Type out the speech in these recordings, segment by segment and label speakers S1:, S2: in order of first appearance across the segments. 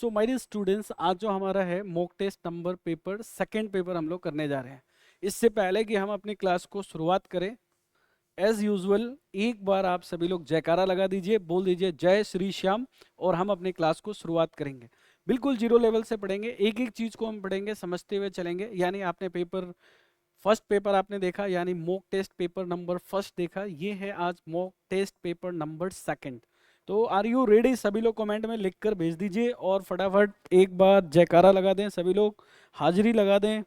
S1: So my dear students, आज जो हमारा है mock test number paper second paper हम लोग करने जा रहे हैं। इससे पहले कि हम अपनी क्लास को शुरुआत करें, एज यूजुअल एक बार आप सभी लोग जयकारा लगा दीजिए, बोल दीजिए जय श्री श्याम, और हम अपनी क्लास को शुरुआत करेंगे। बिल्कुल जीरो लेवल से पढ़ेंगे, एक एक चीज को हम पढ़ेंगे, समझते हुए चलेंगे। यानी आपने पेपर फर्स्ट पेपर आपने देखा, यानी mock test paper number first देखा, ये है आज mock test paper number second. तो आर यू रेडी? सभी लोग कमेंट में लिखकर भेज दीजिए और फटाफट एक बार जयकारा लगा दें, सभी लोग हाजिरी लगा दें।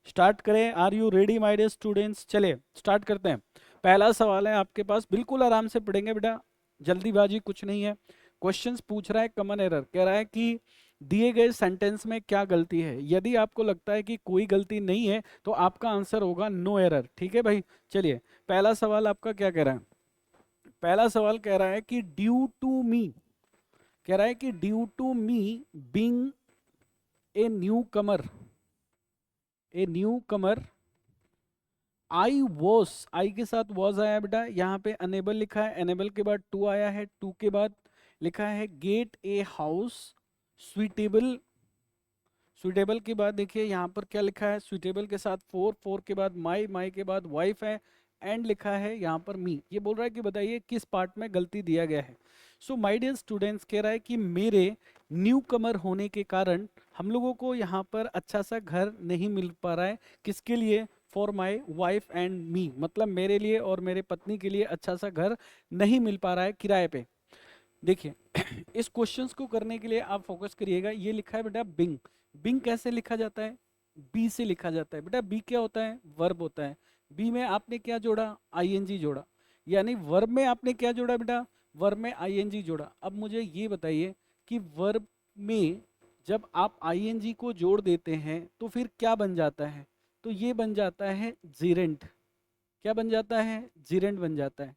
S1: स्टार्ट करें। Are you ready my dear students? चलिए स्टार्ट करते हैं। पहला सवाल है आपके पास, बिल्कुल आराम से पढ़ेंगे बेटा, जल्दीबाजी कुछ नहीं है। क्वेश्चंस पूछ रहा है कॉमन एरर, कह रहा है कि दिए गए सेंटेंस में क्या गलती है। यदि आपको लगता है कि कोई गलती नहीं है तो आपका आंसर होगा नो एरर। ठीक है भाई, चलिए पहला सवाल आपका क्या कह रहा है। पहला सवाल कह रहा है कि ड्यू टू मी, कह रहा है कि due to me being a newcomer, a newcomer I was, I के साथ वॉज आया बेटा, यहाँ पे अनेबल लिखा है, अनेबल के बाद टू आया है, टू के बाद लिखा है gate a house suitable. Suitable के बाद देखिए यहाँ पर क्या लिखा है, सुइटेबल के साथ फोर, फोर के बाद माई, माई के बाद वाइफ है, एंड लिखा है यहाँ पर मी। ये बोल रहा है कि बताइए किस पार्ट में गलती दिया गया है। सो माय डियर स्टूडेंट्स, कह रहा है कि मेरे न्यू कमर होने के कारण हम लोगों को यहाँ पर अच्छा सा घर नहीं मिल पा रहा है। किसके लिए? For my wife and me, मतलब मेरे लिए और मेरे पत्नी के लिए अच्छा सा घर नहीं मिल पा रहा है किराए पे। देखिए इस क्वेश्चंस को करने के लिए आप फोकस करिएगा। ये लिखा है बेटा बिंग, बिंग कैसे लिखा जाता है? बी से लिखा जाता है बेटा। बी क्या होता है? वर्ब होता है। बी में आपने क्या जोड़ा? आईएनजी जोड़ा। यानी वर्ब में आपने क्या जोड़ा बेटा? वर्ब में आईएनजी जोड़ा। अब मुझे ये बताइए कि वर्ब में जब आप आईएनजी को जोड़ देते हैं तो फिर क्या बन जाता है? तो ये बन जाता है जीरेंट। क्या बन जाता है? जीरेंट बन जाता है।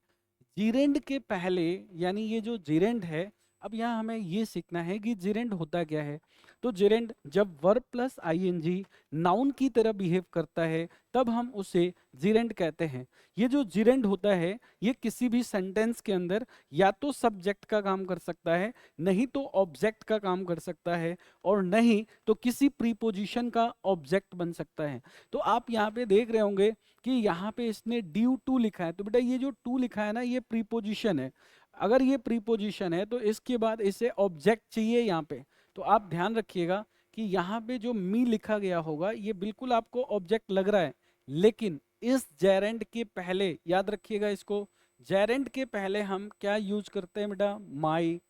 S1: जीरेंड के पहले, यानी ये जो जीरेंड है, अब यहाँ हमें ये सीखना है कि जीरेंड होता क्या है। तो जीरेंड जब वर्ब प्लस आईएनजी नाउन की तरह बिहेव करता है तब हम उसे जीरेंड कहते हैं। ये जो जीरेंड होता है ये किसी भी सेंटेंस के अंदर या तो सब्जेक्ट का काम कर सकता है, नहीं तो ऑब्जेक्ट का काम कर सकता है, और नहीं तो किसी प्रीपोजिशन का ऑब्जेक्ट बन सकता है। तो आप यहाँ पे देख रहे होंगे कि यहाँ पे इसने ड्यू टू लिखा है, तो बेटा ये जो टू लिखा है ना, ये प्रीपोजिशन है। अगर ये प्रीपोजिशन है तो इसके बाद इसे ऑब्जेक्ट चाहिए यहाँ पे। तो आप ध्यान रखिएगा कि यहाँ पे जो मी लिखा गया होगा ये बिल्कुल आपको ऑब्जेक्ट लग रहा है, लेकिन इस जेरेंड के पहले, याद रखिएगा इसको, जेरेंड के पहले हम क्या यूज करते हैं बेटा? My,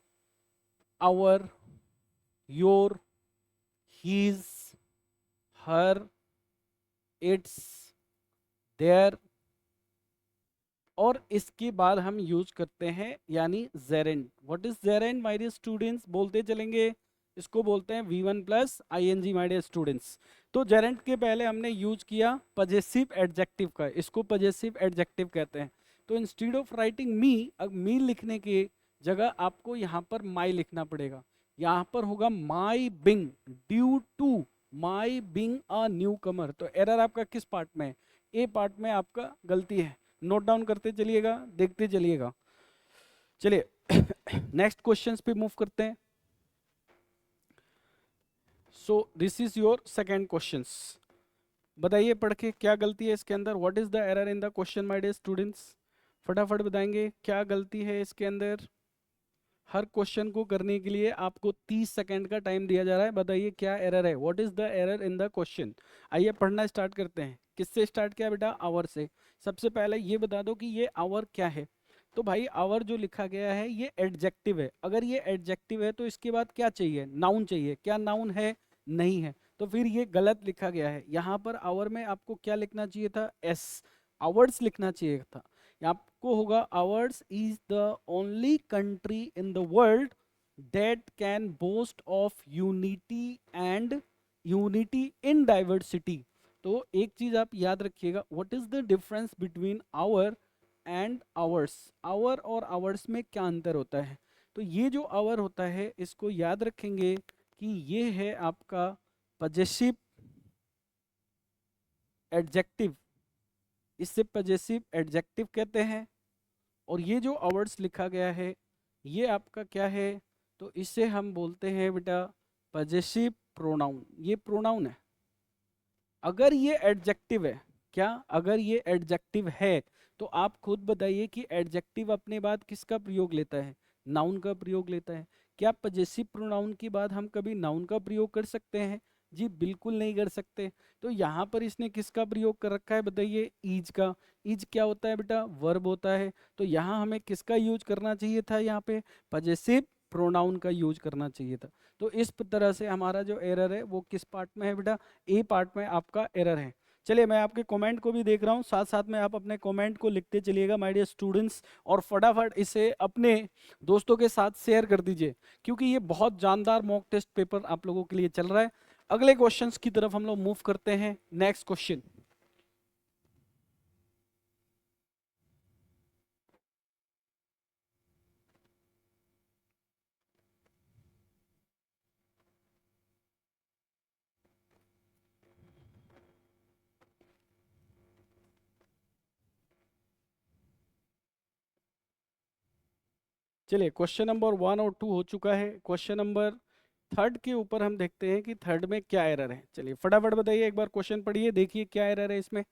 S1: our, your, his, her, its, their, और इसके बाद हम यूज करते हैं यानी gerund. What is gerund my dear students? बोलते चलेंगे, इसको बोलते हैं V1 plus ING my dear students. तो जेरेंड के पहले हमने यूज किया पजेसिव एडजेक्टिव का, इसको पजेसिव एडजेक्टिव कहते हैं। तो इंस्टीड ऑफ राइटिंग मी, अब मी लिखने की जगह आपको यहाँ पर माई लिखना पड़ेगा। यहाँ पर होगा my being due to my being a newcomer. तो एरर आपका किस पार्ट में है? ए पार्ट में आपका गलती है। नोट डाउन करते चलिएगा, देखते चलिएगा। चलिए नेक्स्ट क्वेश्चंस पे मूव करते हैं। So this is your second questions. बताइए पढ़ के क्या गलती है इसके अंदर। What is the error in the question my dear students? फटाफट बताएंगे क्या गलती है इसके अंदर। हर क्वेश्चन को करने के लिए आपको 30 सेकंड का टाइम दिया जा रहा है। बताइए क्या एरर है, what is the error in the question. आइए पढ़ना स्टार्ट करते हैं। किससे स्टार्ट किया बेटा? आवर से। सबसे पहले ये बता दो कि ये आवर क्या है। तो भाई आवर जो लिखा गया है ये एडजेक्टिव है। अगर ये एडजेक्टिव है तो इसके बाद क्या चाहिए? नाउन चाहिए। क्या नाउन है? नहीं है। तो फिर ये गलत लिखा गया है। यहाँ पर आवर में आपको क्या लिखना चाहिए था? एस, आवर्स लिखना चाहिए था। आपको होगा ours is the only country in the world that can boast of unity and unity in diversity. तो एक चीज आप याद रखिएगा, what is the difference between our and ours. Our और आवर्स में क्या अंतर होता है? तो ये जो आवर होता है इसको याद रखेंगे कि ये है आपका पजेसिव एडजेक्टिव, इससे पजेसिव एडजेक्टिव कहते हैं। और ये जो आवर्स लिखा गया है ये आपका क्या है? तो इसे हम बोलते हैं बेटा पजेसिव प्रोनाउन, ये प्रोनाउन है। अगर ये एडजेक्टिव है, क्या अगर ये एडजेक्टिव है तो आप खुद बताइए कि एडजेक्टिव अपने बाद किसका प्रयोग लेता है? नाउन का प्रयोग लेता है। क्या पजेसिव प्रोनाउन के बाद हम कभी नाउन का प्रयोग कर सकते हैं? जी बिल्कुल नहीं कर सकते। तो यहाँ पर इसने किसका प्रयोग कर रखा है बताइए? ईज का। ईज क्या होता है बेटा? वर्ब होता है। तो यहाँ हमें किसका यूज करना चाहिए था? यहाँ पे पजेसिव प्रोनाउन का यूज करना चाहिए था। तो इस तरह से हमारा जो एरर है वो किस पार्ट में है बेटा? ए पार्ट में आपका एरर है। चलिए मैं आपके कमेंट को भी देख रहा हूँ, साथ साथ में आप अपने कमेंट को लिखते चलिएगा माय डियर स्टूडेंट्स, और फटाफट इसे अपने दोस्तों के साथ शेयर कर दीजिए, क्योंकि ये बहुत जानदार मॉक टेस्ट पेपर आप लोगों के लिए चल रहा है। अगले क्वेश्चंस की तरफ हम लोग मूव करते हैं। नेक्स्ट क्वेश्चन, चलिए क्वेश्चन नंबर 1 और 2 हो चुका है। क्वेश्चन नंबर 3 के ऊपर हम देखते हैं कि 3 में क्या एरर है। चलिए फटाफट बताइए, एक बार क्वेश्चन पढ़िए, देखिए क्या एरर है इसमें।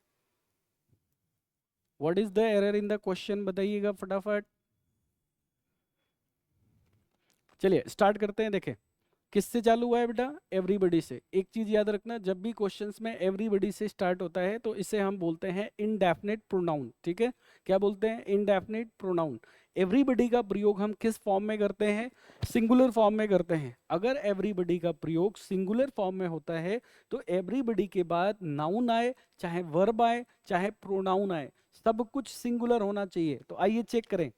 S1: What is the error in the question, बताइएगा फटाफट। चलिए स्टार्ट करते हैं। देखें किससे चालू हुआ है बेटा? एवरीबडी से। एक चीज याद रखना, जब भी क्वेश्चंस में एवरीबडी से स्टार्ट होता है तो इसे हम बोलते हैं इनडेफिनिट प्रोनाउन। ठीक है, क्या बोलते हैं? Indefinite pronoun. एवरीबडी का प्रयोग हम किस फॉर्म में करते हैं? सिंगुलर फॉर्म में करते हैं। अगर एवरीबडी का प्रयोग सिंगुलर फॉर्म में होता है तो एवरीबडी के बाद नाउन आए, चाहे वर्ब आए, चाहे प्रोनाउन आए, सब कुछ सिंगुलर होना चाहिए। तो आइए चेक करें,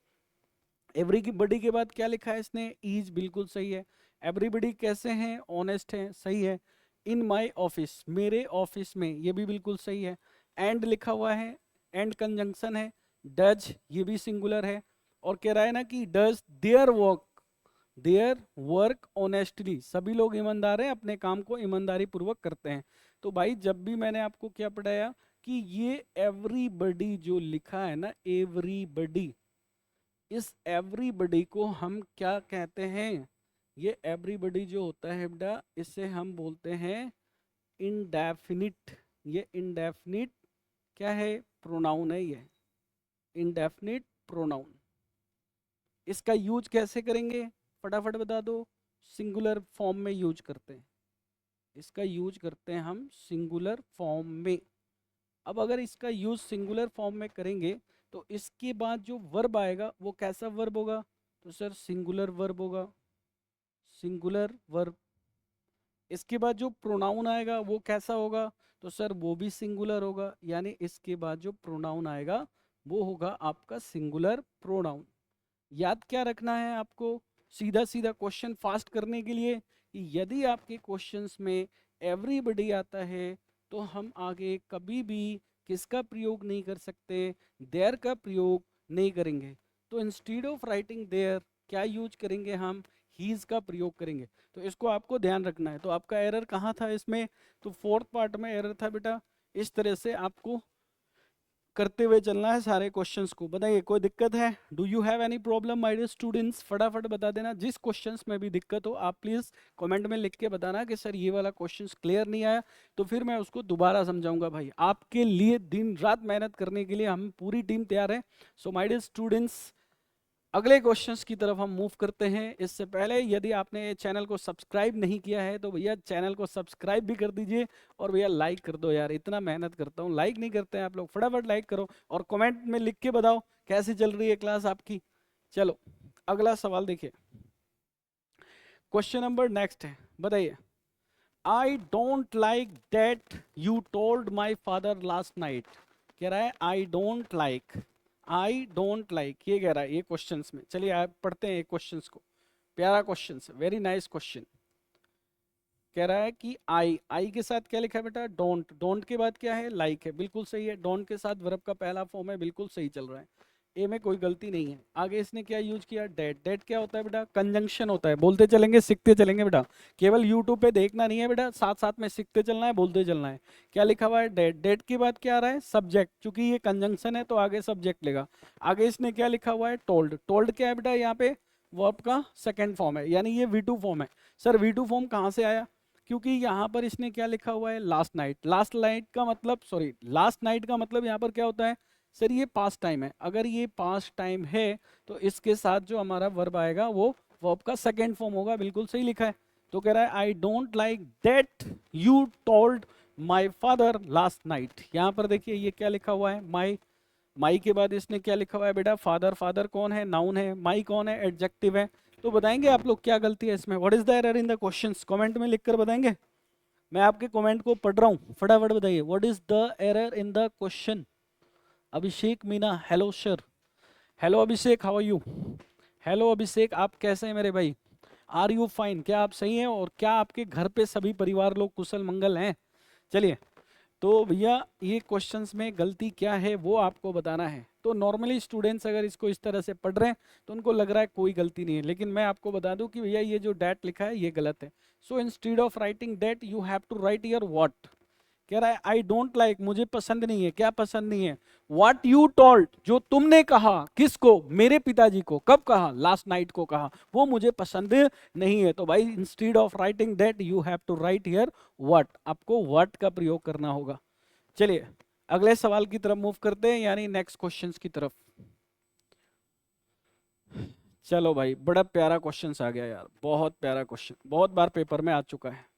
S1: एवरीबडी के बाद क्या लिखा है इसने? इज, बिल्कुल सही है। एवरीबडी कैसे हैं? ऑनेस्ट हैं, सही है। इन माय ऑफिस, मेरे ऑफिस में, ये भी बिल्कुल सही है। एंड लिखा हुआ है, एंड कंजंक्शन है। डज, ये भी सिंगुलर है। और कह रहा है ना कि डज देयर वर्क ऑनेस्टली, सभी लोग ईमानदार हैं, अपने काम को ईमानदारी पूर्वक करते हैं। तो भाई जब भी मैंने आपको क्या पढ़ाया कि ये एवरीबडी जो लिखा है ना, एवरीबडी, इस एवरीबडी को हम क्या कहते हैं? ये एवरीबडी जो होता है बेटा, इसे हम बोलते हैं इनडेफिनिट। ये इनडेफिनिट क्या है? प्रोनाउन है ये, इनडेफिनिट प्रोनाउन। इसका यूज कैसे करेंगे? फटाफट बता दो। सिंगुलर फॉर्म में यूज करते हैं, इसका यूज करते हैं हम सिंगुलर फॉर्म में। अब अगर इसका यूज सिंगुलर फॉर्म में करेंगे तो इसके बाद जो वर्ब आएगा वो कैसा वर्ब होगा? तो सर सिंगुलर वर्ब होगा, सिंगुलर वर्ब। इसके बाद जो प्रोनाउन आएगा वो कैसा होगा? तो सर वो भी सिंगुलर होगा, यानी इसके बाद जो प्रोनाउन आएगा वो होगा आपका सिंगुलर प्रोनाउन। याद क्या रखना है आपको? सीधा सीधा क्वेश्चन फास्ट करने के लिए कि यदि आपके क्वेश्चंस में एवरीबडी आता है तो हम आगे कभी भी किसका प्रयोग नहीं कर सकते? देयर का प्रयोग नहीं करेंगे। तो इंस्टीड ऑफ राइटिंग देयर क्या यूज करेंगे हम? हीज का प्रयोग करेंगे। तो इसको आपको ध्यान रखना है। तो आपका एरर कहाँ था इसमें? तो 4th पार्ट में एरर था बेटा। इस तरह से आपको करते हुए चलना है सारे क्वेश्चंस को। बताइए कोई दिक्कत है? Do you have any problem my dear students? फटाफट बता देना, जिस क्वेश्चंस में भी दिक्कत हो आप प्लीज कमेंट में लिख के बताना कि सर ये वाला क्वेश्चंस क्लियर नहीं आया, तो फिर मैं उसको दोबारा समझाऊंगा। भाई आपके लिए दिन रात मेहनत करने के लिए हम पूरी टीम तैयार है। सो माय डियर स्टूडेंट्स, अगले क्वेश्चंस की तरफ हम मूव करते हैं। इससे पहले यदि आपने चैनल को सब्सक्राइब नहीं किया है तो भैया चैनल को सब्सक्राइब भी कर दीजिए, और भैया लाइक कर दो यार, इतना मेहनत करता हूँ लाइक नहीं करते हैं आप लोग। फटाफट लाइक करो और कमेंट में लिख के बताओ कैसी चल रही है क्लास आपकी। चलो अगला सवाल देखिए, क्वेश्चन नंबर नेक्स्ट है, बताइए। I don't like that you told my father last night. कह रहा है I don't like, I don't like, ये कह रहा है ये क्वेश्चंस में। चलिए आप पढ़ते हैं क्वेश्चंस को, प्यारा क्वेश्चन है, वेरी नाइस क्वेश्चन। कह रहा है कि आई के साथ क्या लिखा है बेटा? डोंट। डोंट के बाद क्या है? लाइक है, बिल्कुल सही है। डोंट के साथ वर्ब का पहला फॉर्म है, बिल्कुल सही चल रहा है, ए में कोई गलती नहीं है। आगे इसने क्या यूज किया? डेट। डेट क्या होता है बेटा? कंजंक्शन होता है। बोलते चलेंगे सीखते चलेंगे बेटा, केवल यूट्यूब पे देखना नहीं है बेटा, साथ साथ में सीखते चलना है, बोलते चलना है। क्या लिखा हुआ है? डेट। डेट के बाद क्या आ रहा है? सब्जेक्ट। चूंकि ये कंजंक्शन है तो आगे सब्जेक्ट लेगा। आगे इसने क्या लिखा हुआ है? टोल्ड। टोल्ड क्या है बेटा यहाँ पे? वर्ब का सेकंड फॉर्म है, यानी ये V2 फॉर्म है। सर V2 फॉर्म कहाँ से आया? क्योंकि यहाँ पर इसने क्या लिखा हुआ है, लास्ट नाइट। लास्ट नाइट का मतलब, सॉरी, लास्ट नाइट का मतलब यहाँ पर क्या होता है सर, ये पास्ट टाइम है। अगर ये पास्ट टाइम है तो इसके साथ जो हमारा वर्ब आएगा वो वर्ब का सेकंड फॉर्म होगा। बिल्कुल सही लिखा है। तो कह रहा है I don't like that you told my father last night. यहाँ पर देखिए ये क्या लिखा हुआ है, माई। माई के बाद इसने क्या लिखा हुआ है बेटा, फादर। फादर कौन है, नाउन है। माई कौन है, एडजेक्टिव है। तो बताएंगे आप लोग क्या गलती है इसमें? What is the error in the questions? Comment में लिखकर बताएंगे। मैं आपके कमेंट को पढ़ रहा हूँ, फटाफट बताइए what is the error in the question. Abhishek Meena, hello sir. Hello Abhishek, how are you? Hello Abhishek, आप कैसे हैं मेरे भाई? Are you fine? क्या आप सही हैं? और क्या आपके घर पे सभी परिवार लोग कुशल मंगल हैं? चलिए, तो भैया ये क्वेश्चंस में गलती क्या है वो आपको बताना है। तो नॉर्मली स्टूडेंट्स अगर इसको इस तरह से पढ़ रहे हैं तो उनको लग रहा है कोई गलती नहीं है, लेकिन मैं आपको बता दूं कि भैया ये जो डैट लिखा है ये गलत है। So instead of writing that you have to write your what. कह रहा है आई डोंट लाइक, मुझे पसंद नहीं है। क्या पसंद नहीं है? व्हाट यू टोल्ड, जो तुमने कहा। किसको? मेरे पिताजी को। कब कहा? लास्ट नाइट को कहा। वो मुझे पसंद नहीं है। तो भाई instead of writing that you have to write here what. आपको व्हाट का प्रयोग करना होगा। चलिए अगले सवाल की तरफ मूव करते हैं, यानी नेक्स्ट क्वेश्चंस की तरफ। चलो भाई, बड़ा प्यारा क्वेश्चन आ गया यार, बहुत प्यारा क्वेश्चन, बहुत बार पेपर में आ चुका है।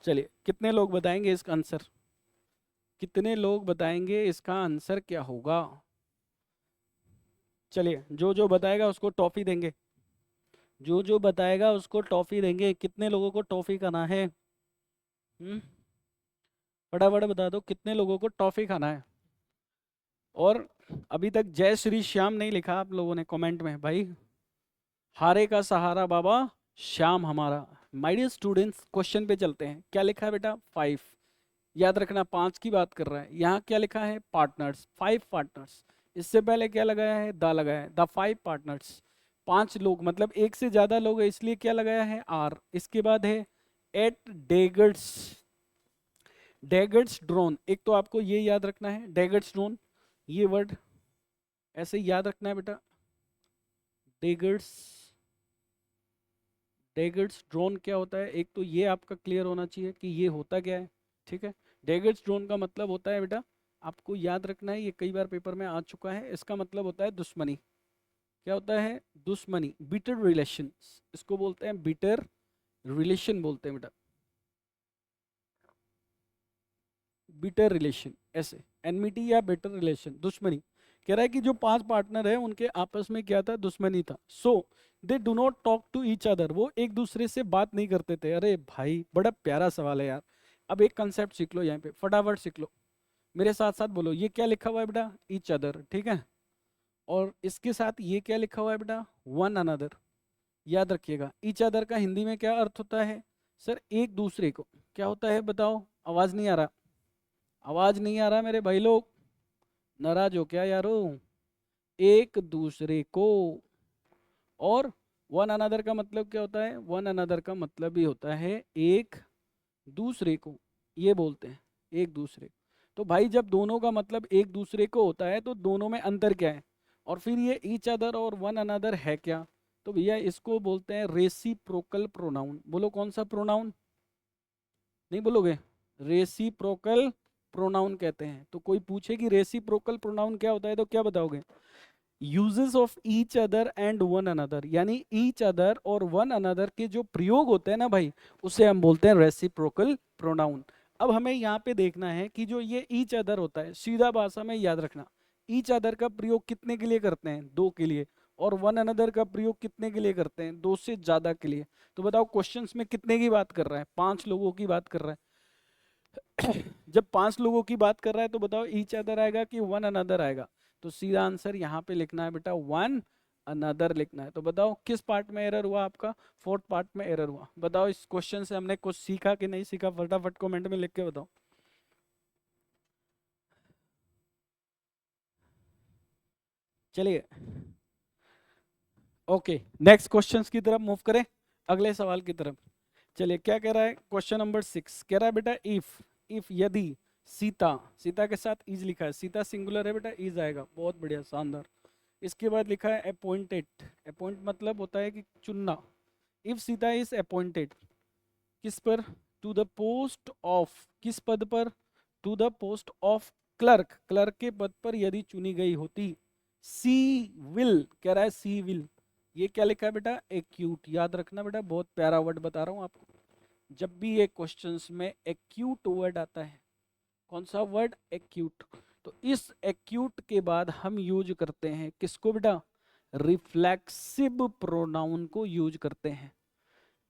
S1: चलिए, कितने लोग बताएंगे इसका आंसर? कितने लोग बताएंगे इसका आंसर क्या होगा? चलिए, जो जो बताएगा उसको टॉफी देंगे। जो जो बताएगा उसको टॉफी देंगे। कितने लोगों को टॉफी खाना है? फटाफट बता दो कितने लोगों को टॉफी खाना है। और अभी तक जय श्री श्याम नहीं लिखा आप लोगों ने कमेंट में भाई। हारे का सहारा बाबा श्याम हमारा। माय डियर स्टूडेंट्स, क्वेश्चन पे चलते हैं। क्या लिखा है बेटा? 5। याद रखना 5 की बात कर रहा है। यहाँ क्या लिखा है? Partners, 5 partners. इससे पहले क्या लगाया है? द लगाया है। द 5 पार्टनर्स, 5 लोग, मतलब एक से ज्यादा लोग है, इसलिए क्या लगाया है? आर। इसके बाद है एट डेगर्स। डेगर्स ड्रोन, एक तो आपको ये याद रखना है, डेगर्स ड्रोन, ये वर्ड ऐसे याद रखना है बेटा। डेगर्स, डेगर्स ड्रोन क्या होता है, एक तो ये आपका क्लियर होना चाहिए कि ये होता क्या है। ठीक है, डेगर्स ड्रोन का मतलब होता है बेटा, आपको याद रखना है, ये कई बार पेपर में आ चुका है। इसका मतलब होता है दुश्मनी। क्या होता है? दुश्मनी, बिटर रिलेशन। इसको बोलते हैं बिटर रिलेशन, बोलते हैं बेटा, बिटर रिलेशन, ऐसे एनमिटी या बिटर रिलेशन, दुश्मनी। कह रहा है कि जो 5 पार्टनर है उनके आपस में क्या था? दुश्मनी था। So they do not talk to each other, वो एक दूसरे से बात नहीं करते थे। अरे भाई, बड़ा प्यारा सवाल है यार। अब एक कंसेप्ट सीख लो यहाँ पे, फटाफट सीख लो, मेरे साथ साथ बोलो। ये क्या लिखा हुआ है बेटा? ईच अदर, ठीक है। और इसके साथ ये क्या लिखा हुआ है बेटा? One another. याद रखिएगा, ईच अदर का हिंदी में क्या अर्थ होता है सर? एक दूसरे को। क्या होता है बताओ? आवाज नहीं आ रहा, आवाज नहीं आ रहा मेरे भाई लोग, नाराज हो क्या यारो? एक दूसरे को। और वन अनदर का मतलब क्या होता है? वन अनदर का मतलब ही होता है एक दूसरे को, ये बोलते हैं एक दूसरे। तो भाई जब दोनों का मतलब एक दूसरे को होता है तो दोनों में अंतर क्या है? और फिर ये ईच अदर और वन अनदर है क्या? तो भैया इसको बोलते हैं रेसिप्रोकल प्रोनाउन। बोलो कौन सा प्रोनाउन? नहीं बोलोगे? रेसिप्रोकल प्रोनाउन कहते हैं। तो कोई पूछे कि रेसिप्रोकल प्रोनाउन क्या होता है तो क्या बताओगे? Uses of each other and one another, यानी ईच अदर और वन अनदर के जो प्रयोग होते हैं ना भाई, उसे हम बोलते हैं रेसिप्रोकल प्रोनाउन। अब हमें यहाँ पे देखना है कि जो ये ईच अदर होता है, सीधा भाषा में याद रखना, ईच अदर का प्रयोग कितने के लिए करते हैं? 2 के लिए। और वन अनदर का प्रयोग कितने के लिए करते हैं? 2 से ज्यादा के लिए। तो बताओ क्वेश्चंस में कितने की बात कर रहा है? 5 लोगों की बात कर रहा है। जब 5 लोगों की बात कर रहा है तो बताओ ईच अदर आएगा कि वन अनदर आएगा? तो सीधा आंसर यहाँ पे लिखना है बेटा, वन अनदर लिखना है। तो बताओ किस पार्ट में एरर हुआ आपका? 4th पार्ट में एरर हुआ। बताओ इस क्वेश्चन से हमने कुछ सीखा कि नहीं सीखा? फटाफट कमेंट में लिख के बताओ। चलिए, ओके, नेक्स्ट क्वेश्चंस की तरफ मूव करें, अगले सवाल की तरफ। चलिए, क्या कह रहा है? क्वेश्चन नंबर 6 कह रहा है बेटा, इफ यदि सीता, सीता के साथ इज लिखा है, सीता सिंगुलर है बेटा, इज आएगा। बहुत बढ़िया, शानदार। इसके बाद लिखा है अपॉइंटेड। अपॉइंट मतलब होता है कि चुनना। इफ सीता इज अपॉइंटेड, किस पर? टू द पोस्ट ऑफ, किस पद पर? To the post of clerk, clerk के पद पर यदि चुनी गई होती। सी विल, कह रहा है सी विल। ये क्या लिखा है बेटा? एक्यूट। याद रखना बेटा, बहुत प्यारा वर्ड बता रहा हूँ आपको। जब भी ये क्वेश्चंस में एक्यूट वर्ड आता है, कौन सा वर्ड? एक्यूट। तो इस एक्यूट के बाद हम यूज करते हैं किसको बेटा? रिफ्लेक्सिव प्रोनाउन को यूज करते हैं।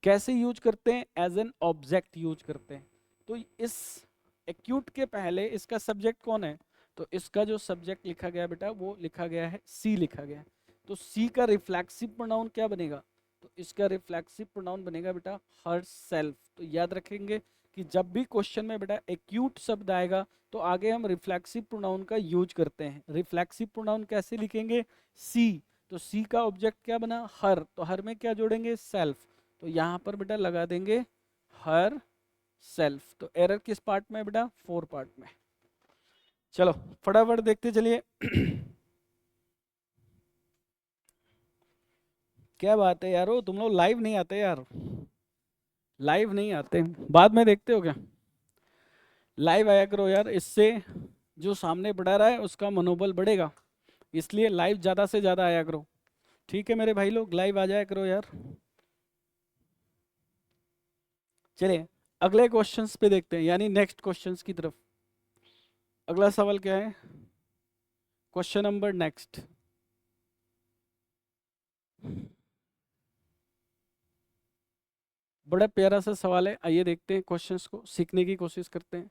S1: कैसे यूज करते हैं? एज एन ऑब्जेक्ट यूज करते हैं। तो इस एक्यूट के पहले इसका सब्जेक्ट कौन है? तो इसका जो सब्जेक्ट लिखा गया बेटा वो लिखा गया है सी, लिखा गया है। तो सी का रिफ्लेक्सिव प्रोनाउन क्या बनेगा? तो इसका रिफ्लेक्सिव प्रोनाउन बनेगा बेटा हर सेल्फ। तो याद रखेंगे कि जब भी क्वेश्चन में बेटा एक्यूट शब्द आएगा तो आगे हम रिफ्लेक्सिव प्रोनाउन का यूज करते हैं। रिफ्लेक्सिव प्रोनाउन कैसे लिखेंगे? सी। तो सी का ऑब्जेक्ट क्या बना? हर। तो हर में क्या जोड़ेंगे? सेल्फ। तो यहाँ पर बेटा लगा देंगे हर सेल्फ। तो एरर किस पार्ट में बेटा? 4 पार्ट में। चलो फटाफट देखते चलिए। क्या बात है यारो, तुम लोग लाइव नहीं आते यार, लाइव नहीं आते, बाद में देखते हो क्या? लाइव आया करो यार, इससे जो सामने पढ़ा रहा है उसका मनोबल बढ़ेगा, इसलिए लाइव ज़्यादा से ज़्यादा आया करो। ठीक है मेरे भाई लोग, लाइव आ जाया करो यार। चलिए अगले क्वेश्चंस पे देखते हैं, यानी नेक्स्ट क्वेश्चंस की तरफ। अगला सवाल क्या है? Question number next. बड़ा प्यारा सा सवाल है, आइए देखते हैं क्वेश्चंस को, सीखने की कोशिश करते हैं।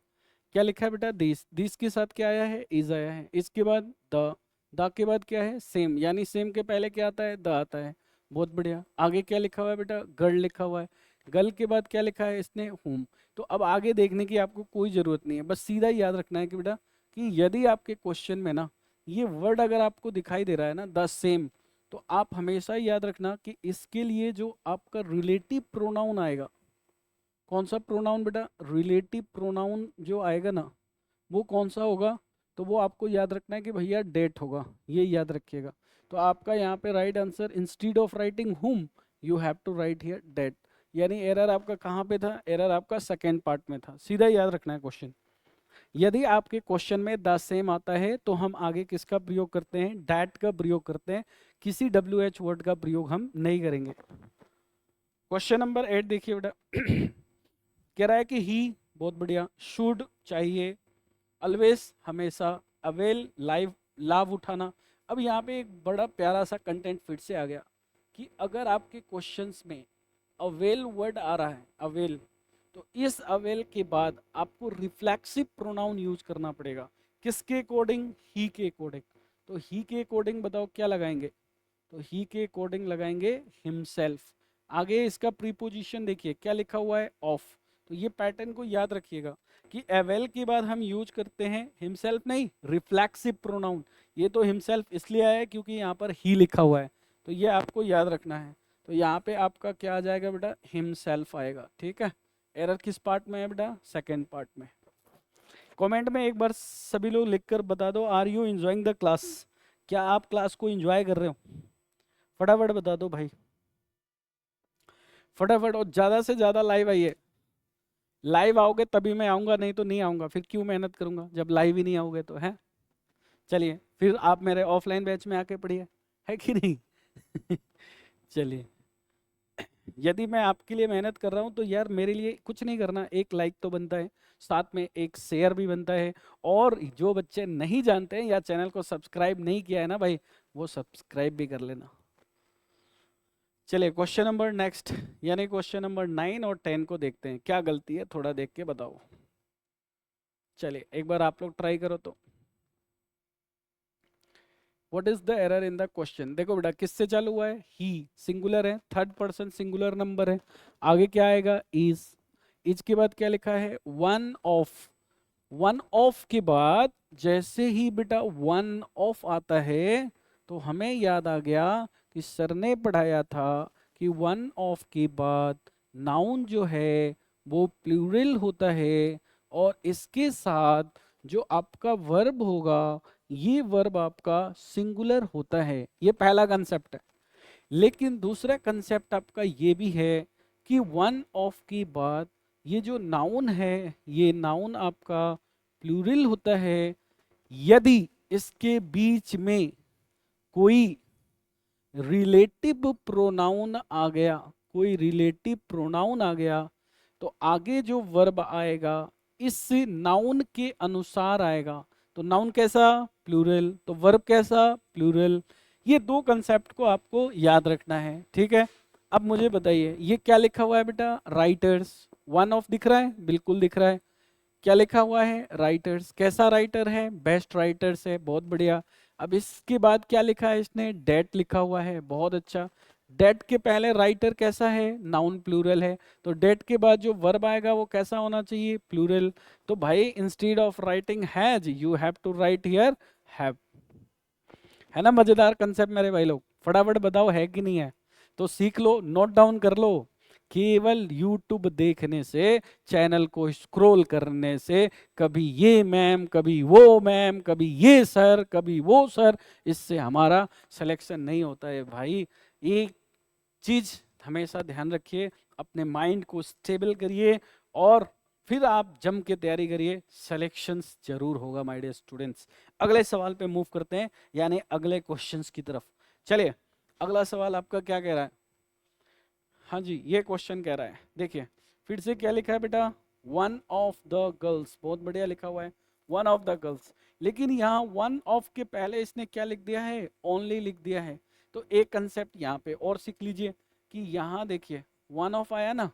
S1: क्या लिखा है बेटा? दिस। दिस के साथ क्या आया है? इज आया है। इसके बाद द। द के बाद क्या है? सेम, यानी सेम के पहले क्या आता है? द आता है। बहुत बढ़िया। आगे क्या लिखा हुआ है बेटा? गर्ल लिखा हुआ है। गर्ल के बाद क्या लिखा है इसने? होम। तो अब आगे देखने की आपको कोई ज़रूरत नहीं है, बस सीधा याद रखना है कि बेटा कि यदि आपके क्वेश्चन में ना ये वर्ड अगर आपको दिखाई दे रहा है ना, द सेम, तो आप हमेशा याद रखना कि इसके लिए जो आपका रिलेटिव प्रोनाउन आएगा, कौन सा प्रोनाउन बेटा? रिलेटिव प्रोनाउन जो आएगा ना वो कौन सा होगा? तो वो आपको याद रखना है कि भैया डेट होगा, ये याद रखिएगा। तो आपका यहाँ पे right answer, instead of writing whom you have to write here that. यानी एरर आपका कहाँ पे था? एरर आपका सेकेंड पार्ट में था। सीधा याद रखना है क्वेश्चन। यदि आपके क्वेश्चन में द सेम आता है तो हम आगे किसका प्रयोग करते हैं? डैट का प्रयोग करते हैं, किसी WH वर्ड का प्रयोग हम नहीं करेंगे। क्वेश्चन नंबर 8 देखिए बेटा। कह रहा है कि ही, बहुत बढ़िया, शुड चाहिए, ऑलवेज हमेशा, अवेल लाइव लाभ उठाना। अब यहाँ पे एक बड़ा प्यारा सा कंटेंट फिर से आ गया कि अगर आपके क्वेश्चंस में अवेल वर्ड आ रहा है, अवेल, तो इस अवेल के बाद आपको रिफ्लेक्सिव प्रोनाउन यूज करना पड़ेगा। किसके अकॉर्डिंग? ही के अकॉर्डिंग। तो ही के अकॉर्डिंग बताओ क्या लगाएंगे? तो ही के अकॉर्डिंग लगाएंगे हिमसेल्फ। आगे इसका प्रीपोजिशन देखिए क्या लिखा हुआ है? ऑफ। तो ये पैटर्न को याद रखिएगा कि अवेल के बाद हम यूज करते हैं हिमसेल्फ नहीं, रिफ्लेक्सिव प्रोनाउन। ये तो हिमसेल्फ इसलिए आया है क्योंकि यहाँ पर ही लिखा हुआ है, तो ये आपको याद रखना है। तो यहाँ पे आपका क्या आ जाएगा बेटा? हिमसेल्फ आएगा। ठीक है। एरर किस पार्ट में है बेटा? सेकेंड पार्ट में। कमेंट में एक बार सभी लोग लिखकर बता दो, are you enjoying the class? क्या आप क्लास को एंजॉय कर रहे हो? फटाफट बता दो भाई, फटाफट। और ज़्यादा से ज़्यादा लाइव आइए। लाइव आओगे तभी मैं आऊँगा, नहीं तो नहीं आऊँगा। फिर क्यों मेहनत करूँगा जब लाइव ही नहीं आओगे तो, है? चलिए फिर आप मेरे ऑफलाइन बैच में आके पढ़िए, है कि नहीं? चलिए, यदि मैं आपके लिए मेहनत कर रहा हूँ तो यार मेरे लिए कुछ नहीं करना, एक लाइक तो बनता है, साथ में एक शेयर भी बनता है। और जो बच्चे नहीं जानते हैं या चैनल को सब्सक्राइब नहीं किया है ना भाई, वो सब्सक्राइब भी कर लेना। चलिए क्वेश्चन नंबर नेक्स्ट, यानी क्वेश्चन नंबर 9 और 10 को देखते हैं। क्या गलती है थोड़ा देख के बताओ। चलिए एक बार आप लोग ट्राई करो तो। What is the error in the question? देखो बेटा किससे चालू हुआ है? ही, सिंगुलर है, थर्ड पर्सन सिंगुलर नंबर है। आगे क्या आएगा? इज। इज के बाद क्या लिखा है? One of. वन ऑफ के बाद जैसे ही बेटा वन ऑफ आता है तो हमें याद आ गया कि सर ने पढ़ाया था कि वन ऑफ के बाद नाउन जो है वो प्लूरल होता है, और इसके साथ जो आपका वर्ब होगा ये वर्ब आपका सिंगुलर होता है, ये पहला कंसेप्ट है। लेकिन दूसरा कंसेप्ट आपका ये भी है कि वन ऑफ की बात, ये जो नाउन है, ये नाउन आपका प्लूरल होता है यदि इसके बीच में कोई रिलेटिव प्रोनाउन आ गया, कोई रिलेटिव प्रोनाउन आ गया, तो आगे जो वर्ब आएगा इस नाउन के अनुसार आएगा। तो नाउन कैसा? प्लूरल। तो वर्ब कैसा? प्लूरल। ये दो कंसेप्ट को आपको याद रखना है, ठीक है। अब मुझे बताइए ये क्या लिखा हुआ है बेटा? राइटर्स। वन ऑफ दिख रहा है? बिल्कुल दिख रहा है। क्या लिखा हुआ है? राइटर्स। कैसा राइटर है? बेस्ट राइटर्स है, बहुत बढ़िया। अब इसके बाद क्या लिखा है इसने? डेट लिखा हुआ है, बहुत अच्छा। डेट के पहले राइटर कैसा है? नाउन प्लूरल है। तो डेट के बाद जो वर्ब आएगा वो कैसा होना चाहिए? प्लूरल। तो भाई instead of writing has, you have to write here have. है ना मजेदार कंसेप्ट मेरे भाई लोग? फटाफट बताओ है कि नहीं है? तो सीख लो, नोट डाउन कर लो। केवल YouTube देखने से, चैनल को स्क्रॉल करने से, कभी ये मैम, कभी वो मैम, कभी ये सर, कभी वो सर, इससे हमारा सिलेक्शन नहीं होता है भाई। एक चीज हमेशा ध्यान रखिए, अपने माइंड को स्टेबल करिए और फिर आप जम के तैयारी करिए, सिलेक्शंस जरूर होगा माय डियर स्टूडेंट्स। अगले सवाल पे मूव करते हैं, यानी अगले क्वेश्चंस की तरफ। चलिए अगला सवाल आपका क्या कह रहा है? हाँ जी, ये क्वेश्चन कह रहा है, देखिए फिर से क्या लिखा है बेटा? One of the girls. बहुत बढ़िया लिखा हुआ है, वन ऑफ द गर्ल्स। लेकिन यहाँ वन ऑफ के पहले इसने क्या लिख दिया है? ओनली लिख दिया है। तो एक कंसेप्ट यहाँ पे और सीख लीजिए कि यहाँ देखिए वन ऑफ आया ना,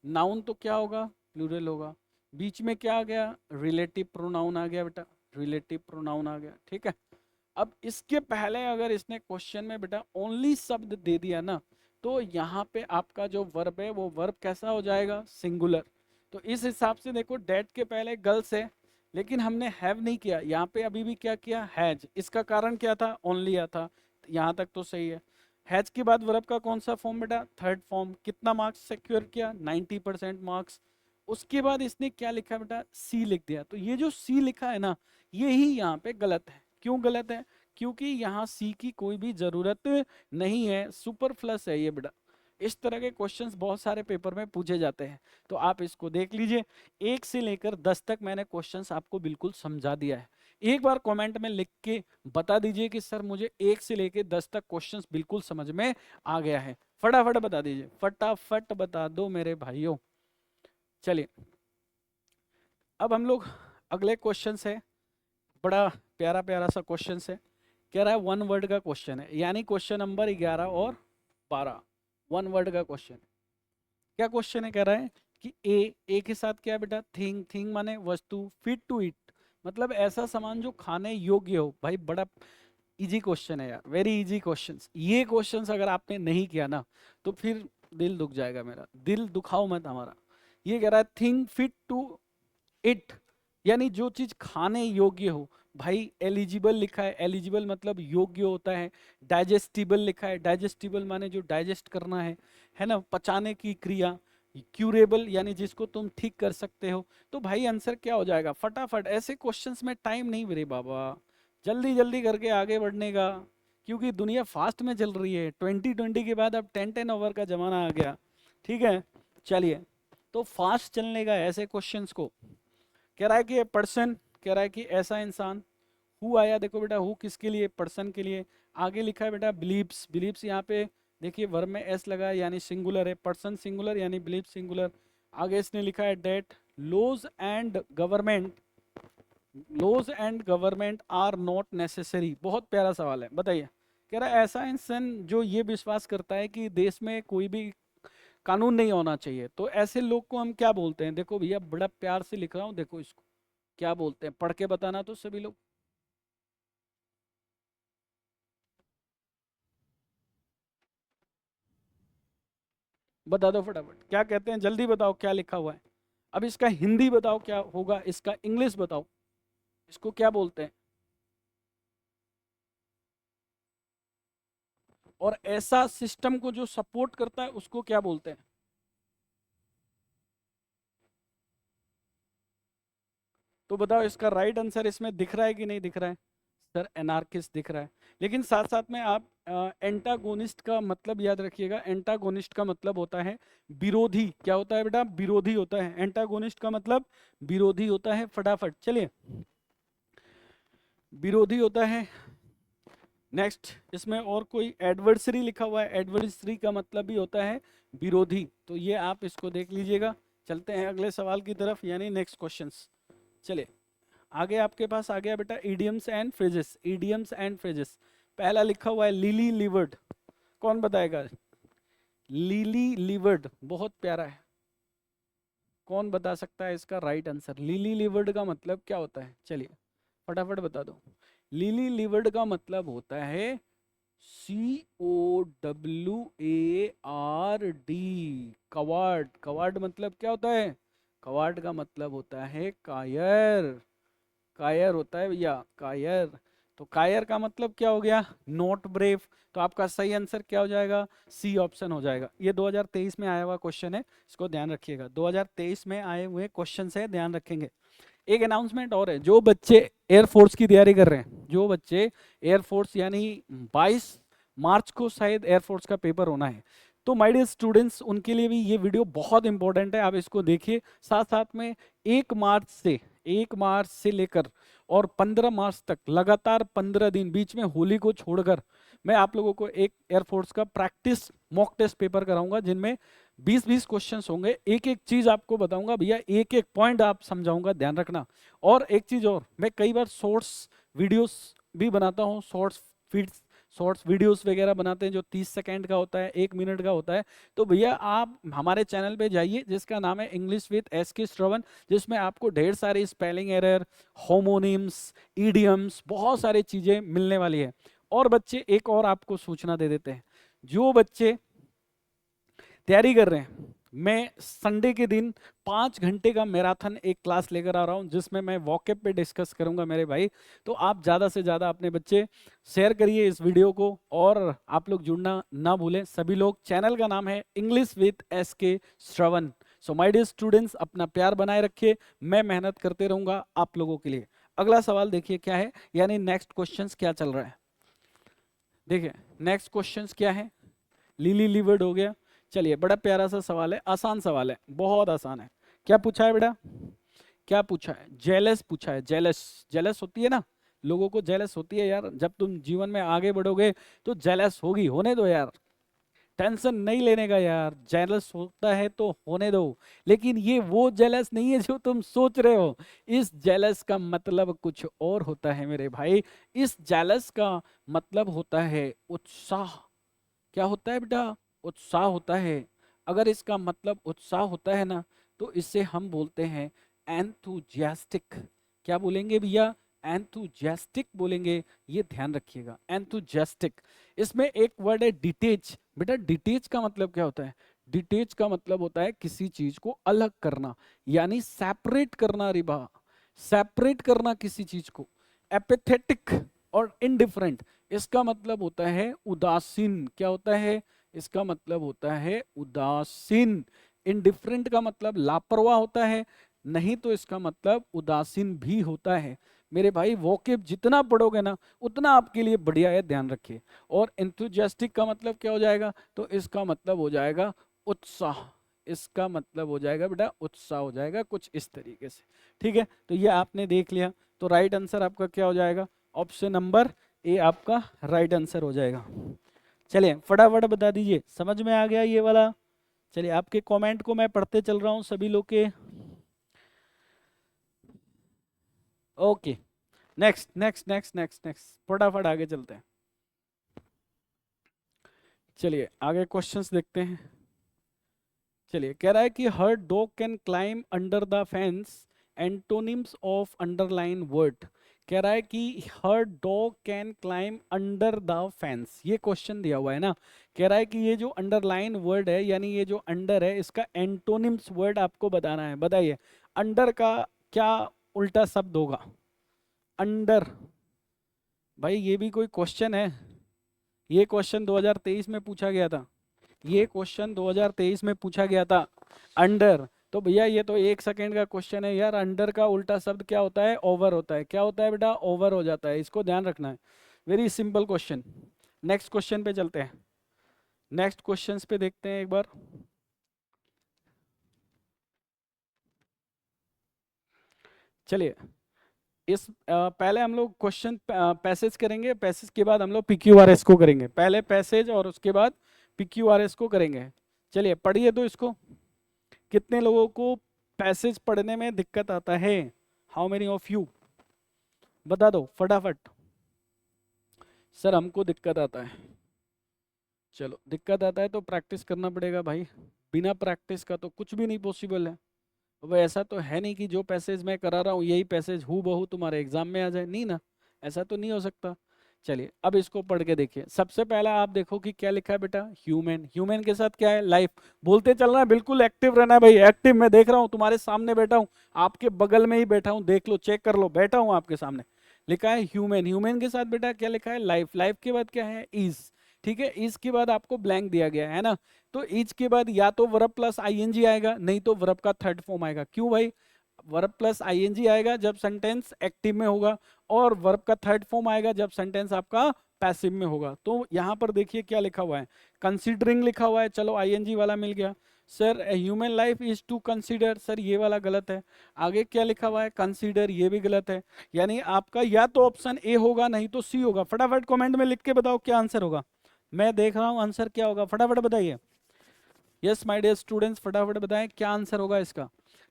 S1: नाउन तो क्या होगा? प्लूरल होगा। बीच में क्या आ गया? रिलेटिव प्रोनाउन आ गया बेटा, रिलेटिव प्रोनाउन आ गया, ठीक है। अब इसके पहले अगर इसने क्वेश्चन में बेटा ओनली शब्द दे दिया ना, तो यहाँ पे आपका जो वर्ब है वो वर्ब कैसा हो जाएगा? सिंगुलर। तो इस हिसाब से देखो डेट के पहले गर्ल्स है, लेकिन हमने हैव नहीं किया यहाँ पे, अभी भी क्या किया? हैज। इसका कारण क्या था? ओनली आ था। यहाँ तक तो सही है। हैज के बाद वर्ब का कौन सा फॉर्म बेटा? Third form. कितना मार्क्स सिक्योर किया? 90% मार्क्स। उसके बाद इसने क्या लिखा बेटा? सी लिख दिया। तो ये जो सी लिखा है ना, ये ही यहाँ पे गलत है। क्यों गलत है? क्योंकि यहाँ सी की कोई भी जरूरत नहीं है, सुपरफ्लस है ये बेटा। इस तरह के क्वेश्चंस बहुत सारे पेपर में पूछे जाते हैं, तो आप इसको देख लीजिए। 1 से लेकर 10 तक मैंने क्वेश्चंस आपको बिल्कुल समझा दिया है। एक बार कमेंट में लिख के बता दीजिए कि सर मुझे 1 से लेकर 10 तक क्वेश्चंस बिल्कुल समझ में आ गया है। फटाफट बता दीजिए, फटाफट बता दो मेरे भाइयों। चलिए अब हम लोग अगले क्वेश्चन है, बड़ा प्यारा प्यारा सा क्वेश्चन है। कह रहा है वन वर्ड का क्वेश्चन है, यानी क्वेश्चन नंबर 11 और 12 वन वर्ड का क्वेश्चन है। क्या क्वेश्चन है? कह रहा है कि ए के साथ क्या है बेटा? थिंग। थिंग माने वस्तु। फिट टू इट मतलब ऐसा सामान जो खाने योग्य हो। भाई बड़ा इजी क्वेश्चन है यार, वेरी इजी क्वेश्चन। ये क्वेश्चन अगर आपने नहीं किया ना तो फिर दिल दुख जाएगा मेरा, दिल दुखाओ मत हमारा। ये कह रहा है थिंग फिट टू इट, यानी जो चीज खाने योग्य हो। भाई एलिजिबल लिखा है, एलिजिबल मतलब योग्य होता है। डाइजेस्टिबल लिखा है, डाइजेस्टिबल माने जो डाइजेस्ट करना है ना, पचाने की क्रिया। क्यूरेबल यानी जिसको तुम ठीक कर सकते हो। तो भाई आंसर क्या हो जाएगा? फटाफट, ऐसे क्वेश्चंस में टाइम नहीं मेरे बाबा, जल्दी जल्दी करके आगे बढ़ने का, क्योंकि दुनिया फास्ट में चल रही है। 2020 के बाद अब 10-10 ओवर का जमाना आ गया, ठीक है। चलिए तो फास्ट चलने का ऐसे क्वेश्चंस को। कह रहा है कि पर्सन, कह रहा है कि ऐसा इंसान। हु आया, देखो बेटा हु किसके लिए? पर्सन के लिए। आगे लिखा है बेटा बिलीव्स। बिलीव्स यहाँ पे देखिए वर्ब में एस लगा है यानी सिंगुलर है, पर्सन सिंगुलर यानी बिलीव सिंगुलर। आगे इसने लिखा है that. Laws and government, laws and government are not necessary. बहुत प्यारा सवाल है, बताइए। कह रहा है ऐसा इंसान जो ये विश्वास करता है कि देश में कोई भी कानून नहीं होना चाहिए, तो ऐसे लोग को हम क्या बोलते हैं? देखो भैया बड़ा प्यार से लिख रहा हूँ, देखो इसको क्या बोलते हैं, पढ़ के बताना तो सभी लोग। बता दो फटाफट क्या कहते हैं, जल्दी बताओ क्या लिखा हुआ है। अब इसका हिंदी बताओ क्या होगा, इसका इंग्लिश बताओ, इसको क्या बोलते हैं। और ऐसा सिस्टम को जो सपोर्ट करता है उसको क्या बोलते हैं? तो बताओ इसका राइट आंसर इसमें दिख रहा है कि नहीं दिख रहा है? सर एनार्किस्ट दिख रहा है, लेकिन साथ साथ में आप एंटागोनिस्ट का मतलब याद रखिएगा। एंटागोनिस्ट का मतलब होता है विरोधी। क्या होता है बेटा? विरोधी होता है। एंटागोनिस्ट का मतलब विरोधी होता है। फटाफट चलिए, विरोधी होता है। नेक्स्ट, इसमें और कोई एडवर्सरी लिखा हुआ है। एडवर्सरी का मतलब भी होता है विरोधी, तो ये आप इसको देख लीजिएगा। चलते हैं अगले सवाल की तरफ, यानी नेक्स्ट क्वेश्चंस। चलिए आगे आपके पास आ गया बेटा idioms and phrases. Idioms and phrases, पहला लिखा हुआ है लिली लिवर्ड। कौन बताएगा? लिली लिवर्ड बहुत प्यारा है, कौन बता सकता है इसका राइट आंसर? लिली लिवर्ड का मतलब क्या होता है? चलिए फटाफट बता दो। लिली लिवर्ड का मतलब होता है COWARD। कवार्ड। कवार्ड मतलब क्या होता है? कवार्ड का मतलब होता है कायर। कायर होता है भैया, कायर। तो कायर का मतलब क्या हो गया? Not brave. तो आपका सही आंसर क्या हो जाएगा? सी ऑप्शन हो जाएगा। ये 2023 में आया हुआ क्वेश्चन है, इसको ध्यान रखिएगा। 2023 में आए हुए क्वेश्चन है, ध्यान रखेंगे। एक अनाउंसमेंट और है, जो बच्चे एयरफोर्स की तैयारी कर रहे हैं, जो बच्चे एयरफोर्स, यानी 22 मार्च को शायद एयरफोर्स का पेपर होना है, तो माय डियर स्टूडेंट्स उनके लिए भी ये वीडियो बहुत इंपॉर्टेंट है, आप इसको देखिए। साथ साथ में 1 मार्च से लेकर और 15 मार्च तक लगातार 15 दिन, बीच में होली को छोड़कर, मैं आप लोगों को एक एयरफोर्स का प्रैक्टिस मॉक टेस्ट पेपर कराऊंगा, जिनमें 20-20 क्वेश्चंस होंगे। एक एक चीज आपको बताऊंगा भैया, एक एक पॉइंट आप समझाऊंगा, ध्यान रखना। और एक चीज और, मैं कई बार शॉर्ट्स वीडियोस भी बनाता हूँ, शॉर्ट्स फीड्स, शॉर्ट्स वीडियोस वगैरह बनाते हैं जो 30 सेकंड का होता है, 1 मिनट का होता है। तो भैया आप हमारे चैनल पे जाइए, जिसका नाम है इंग्लिश विद SK श्रवण, जिसमें आपको ढेर सारे स्पेलिंग एरर, होमोनिम्स, ईडियम्स, बहुत सारी चीजें मिलने वाली है। और बच्चे एक और आपको सूचना दे देते हैं, जो बच्चे तैयारी कर रहे हैं, मैं संडे के दिन 5 घंटे का मैराथन एक क्लास लेकर आ रहा हूं, जिसमें मैं वॉकअप पे डिस्कस करूंगा मेरे भाई। तो आप ज़्यादा से ज़्यादा अपने बच्चे शेयर करिए इस वीडियो को, और आप लोग जुड़ना ना भूलें सभी लोग। चैनल का नाम है English with SK Shravan. So my dear students, अपना प्यार बनाए रखिए, मैं मेहनत करते रहूंगा आप लोगों के लिए। अगला सवाल देखिए क्या है, यानी नेक्स्ट क्वेश्चन क्या चल रहा है। देखिए नेक्स्ट क्वेश्चन क्या है, लिली लिवर्ड हो गया। चलिए बड़ा प्यारा सा सवाल है, आसान सवाल है, बहुत आसान है। क्या पूछा है बेटा? क्या पूछा है? जेलस पूछा है। जेलस, जेलस होती है ना, लोगों को जेलस होती है यार। जब तुम जीवन में आगे बढ़ोगे तो जेलस होगी, होने दो यार, टेंशन नहीं लेने का यार। जेलस होता है तो होने दो, लेकिन ये वो जेलस नहीं है जो तुम सोच रहे हो। इस जेलस का मतलब कुछ और होता है मेरे भाई। इस जेलस का मतलब होता है उत्साह। क्या होता है बेटा? उत्साह होता है। अगर इसका मतलब उत्साह होता है ना, तो इसे हम बोलते हैं एंथुजियास्टिक। क्या बोलेंगे भैया? एंथुजियास्टिक बोलेंगे, ये ध्यान रखिएगा, एंथुजियास्टिक। इसमें एक वर्ड है डिटेच। बेटा डिटेच का मतलब क्या होता है? डिटेच का मतलब होता है किसी चीज को अलग करना, यानी सेपरेट करना। रिबा, सेपरेट करना किसी चीज को। एपिथेटिक और इनडिफरेंट, इसका मतलब होता है उदासीन। क्या होता है? इसका मतलब होता है उदासीन। इनडिफरेंट का मतलब लापरवाह होता है, नहीं तो इसका मतलब उदासीन भी होता है। मेरे भाई वोकेब जितना पढ़ोगे ना, उतना आपके लिए बढ़िया है, ध्यान रखिए। और एंथुजियास्टिक का मतलब क्या हो जाएगा? तो इसका मतलब हो जाएगा उत्साह। इसका मतलब हो जाएगा बेटा उत्साह, हो जाएगा कुछ इस तरीके से। ठीक है, तो ये आपने देख लिया। तो राइट आंसर आपका क्या हो जाएगा? ऑप्शन नंबर ए आपका राइट आंसर हो जाएगा। चलिए फटाफट बता दीजिए, समझ में आ गया ये वाला? चलिए आपके कमेंट को मैं पढ़ते चल रहा हूँ सभी लोग के। Okay, next next next next next, फटाफट आगे चलते हैं। चलिए आगे क्वेश्चंस देखते हैं। चलिए कह रहा है कि her dog can climb under the fence, antonyms of underline word. कह रहा है कि her dog can climb under the fence, ये क्वेश्चन दिया हुआ है ना। कह रहा है कि ये जो अंडरलाइन वर्ड है, यानी ये जो अंडर है, इसका एंटोनिम्स वर्ड आपको बताना है। बताइए अंडर का क्या उल्टा शब्द होगा? अंडर। भाई ये भी कोई क्वेश्चन है? ये क्वेश्चन 2023 में पूछा गया था, ये क्वेश्चन 2023 में पूछा गया था। अंडर, तो भैया ये तो 1 सेकेंड का क्वेश्चन है यार। अंडर का उल्टा शब्द क्या होता है? ओवर होता है। क्या होता है बेटा? ओवर हो जाता है, इसको ध्यान रखना है। Very simple question. Next question पे चलते हैं। नेक्स्ट क्वेश्चंस पे देखते हैं एक बार। चलिए पहले हम लोग क्वेश्चन पैसेज करेंगे, पैसेज के बाद हम लोग PQRS को करेंगे। पहले पैसेज और उसके बाद PQRS को करेंगे। चलिए पढ़िए तो इसको। कितने लोगों को पैसेज पढ़ने में दिक्कत आता है? How many of you? बता दो फटाफट। सर हमको दिक्कत आता है। चलो दिक्कत आता है तो प्रैक्टिस करना पड़ेगा भाई। बिना प्रैक्टिस का तो कुछ भी नहीं पॉसिबल है। अब ऐसा तो है नहीं कि जो पैसेज मैं करा रहा हूँ यही पैसेज हूँ बहू तुम्हारे एग्जाम में आ जाए, नहीं ना, ऐसा तो नहीं हो सकता। चलिए अब इसको पढ़ के देखिए। सबसे पहला आप देखो कि क्या लिखा है बेटा? ह्यूमन। ह्यूमन के साथ क्या है? लाइफ। बोलते चलना है, बिल्कुल एक्टिव रहना है भाई। एक्टिव मैं देख रहा हूँ, तुम्हारे सामने बैठा हूँ, आपके बगल में ही बैठा हूँ, देख लो, चेक कर लो, बैठा हूँ आपके सामने। लिखा है ह्यूमन। ह्यूमन के साथ बेटा क्या लिखा है? लाइफ। लाइफ के बाद क्या है? इज। ठीक है, इज के बाद आपको ब्लैंक दिया गया है ना, तो इज के बाद या तो वर्ब प्लस आईएनजी आएगा, नहीं तो वर्ब का थर्ड फॉर्म आएगा। क्यों भाई? वर्ब प्लस आईएनजी आएगा जब सेंटेंस एक्टिव में होगा, और वर्ब का थर्ड फॉर्म आएगा जब सेंटेंस आपका पैसिव में होगा। तो यहाँ पर देखिए क्या लिखा हुआ है? कंसीडरिंग लिखा हुआ है। चलो आईएनजी वाला मिल गया। Sir human life is to consider, sir ये वाला गलत है। आगे क्या लिखा हुआ है? कंसीडर, ये भी गलत है। यानी आपका या तो ऑप्शन ए होगा, नहीं तो सी होगा। फटाफट कमेंट में लिख के बताओ क्या आंसर होगा। मैं देख रहा हूं आंसर क्या होगा, फटाफट बताइए। यस माय डियर स्टूडेंट्स, फटाफट बताएं क्या आंसर होगा इसका।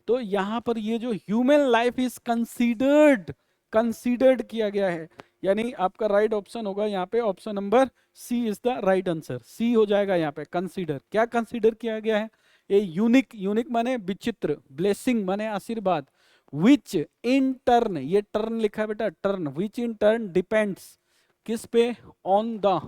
S1: तो यहां पर ये जो human life is considered, considered किया गया है, यानी आपका राइट ऑप्शन होगा यहाँ पे option number C is the right answer. C हो जाएगा यहाँ पे। कंसीडर, क्या कंसीडर किया गया है? ये यूनिक, यूनिक माने विचित्र, ब्लेसिंग माने आशीर्वाद, विच इन टर्न, ये टर्न लिखा है बेटा, turn, which in turn depends, किस पे? ऑन द,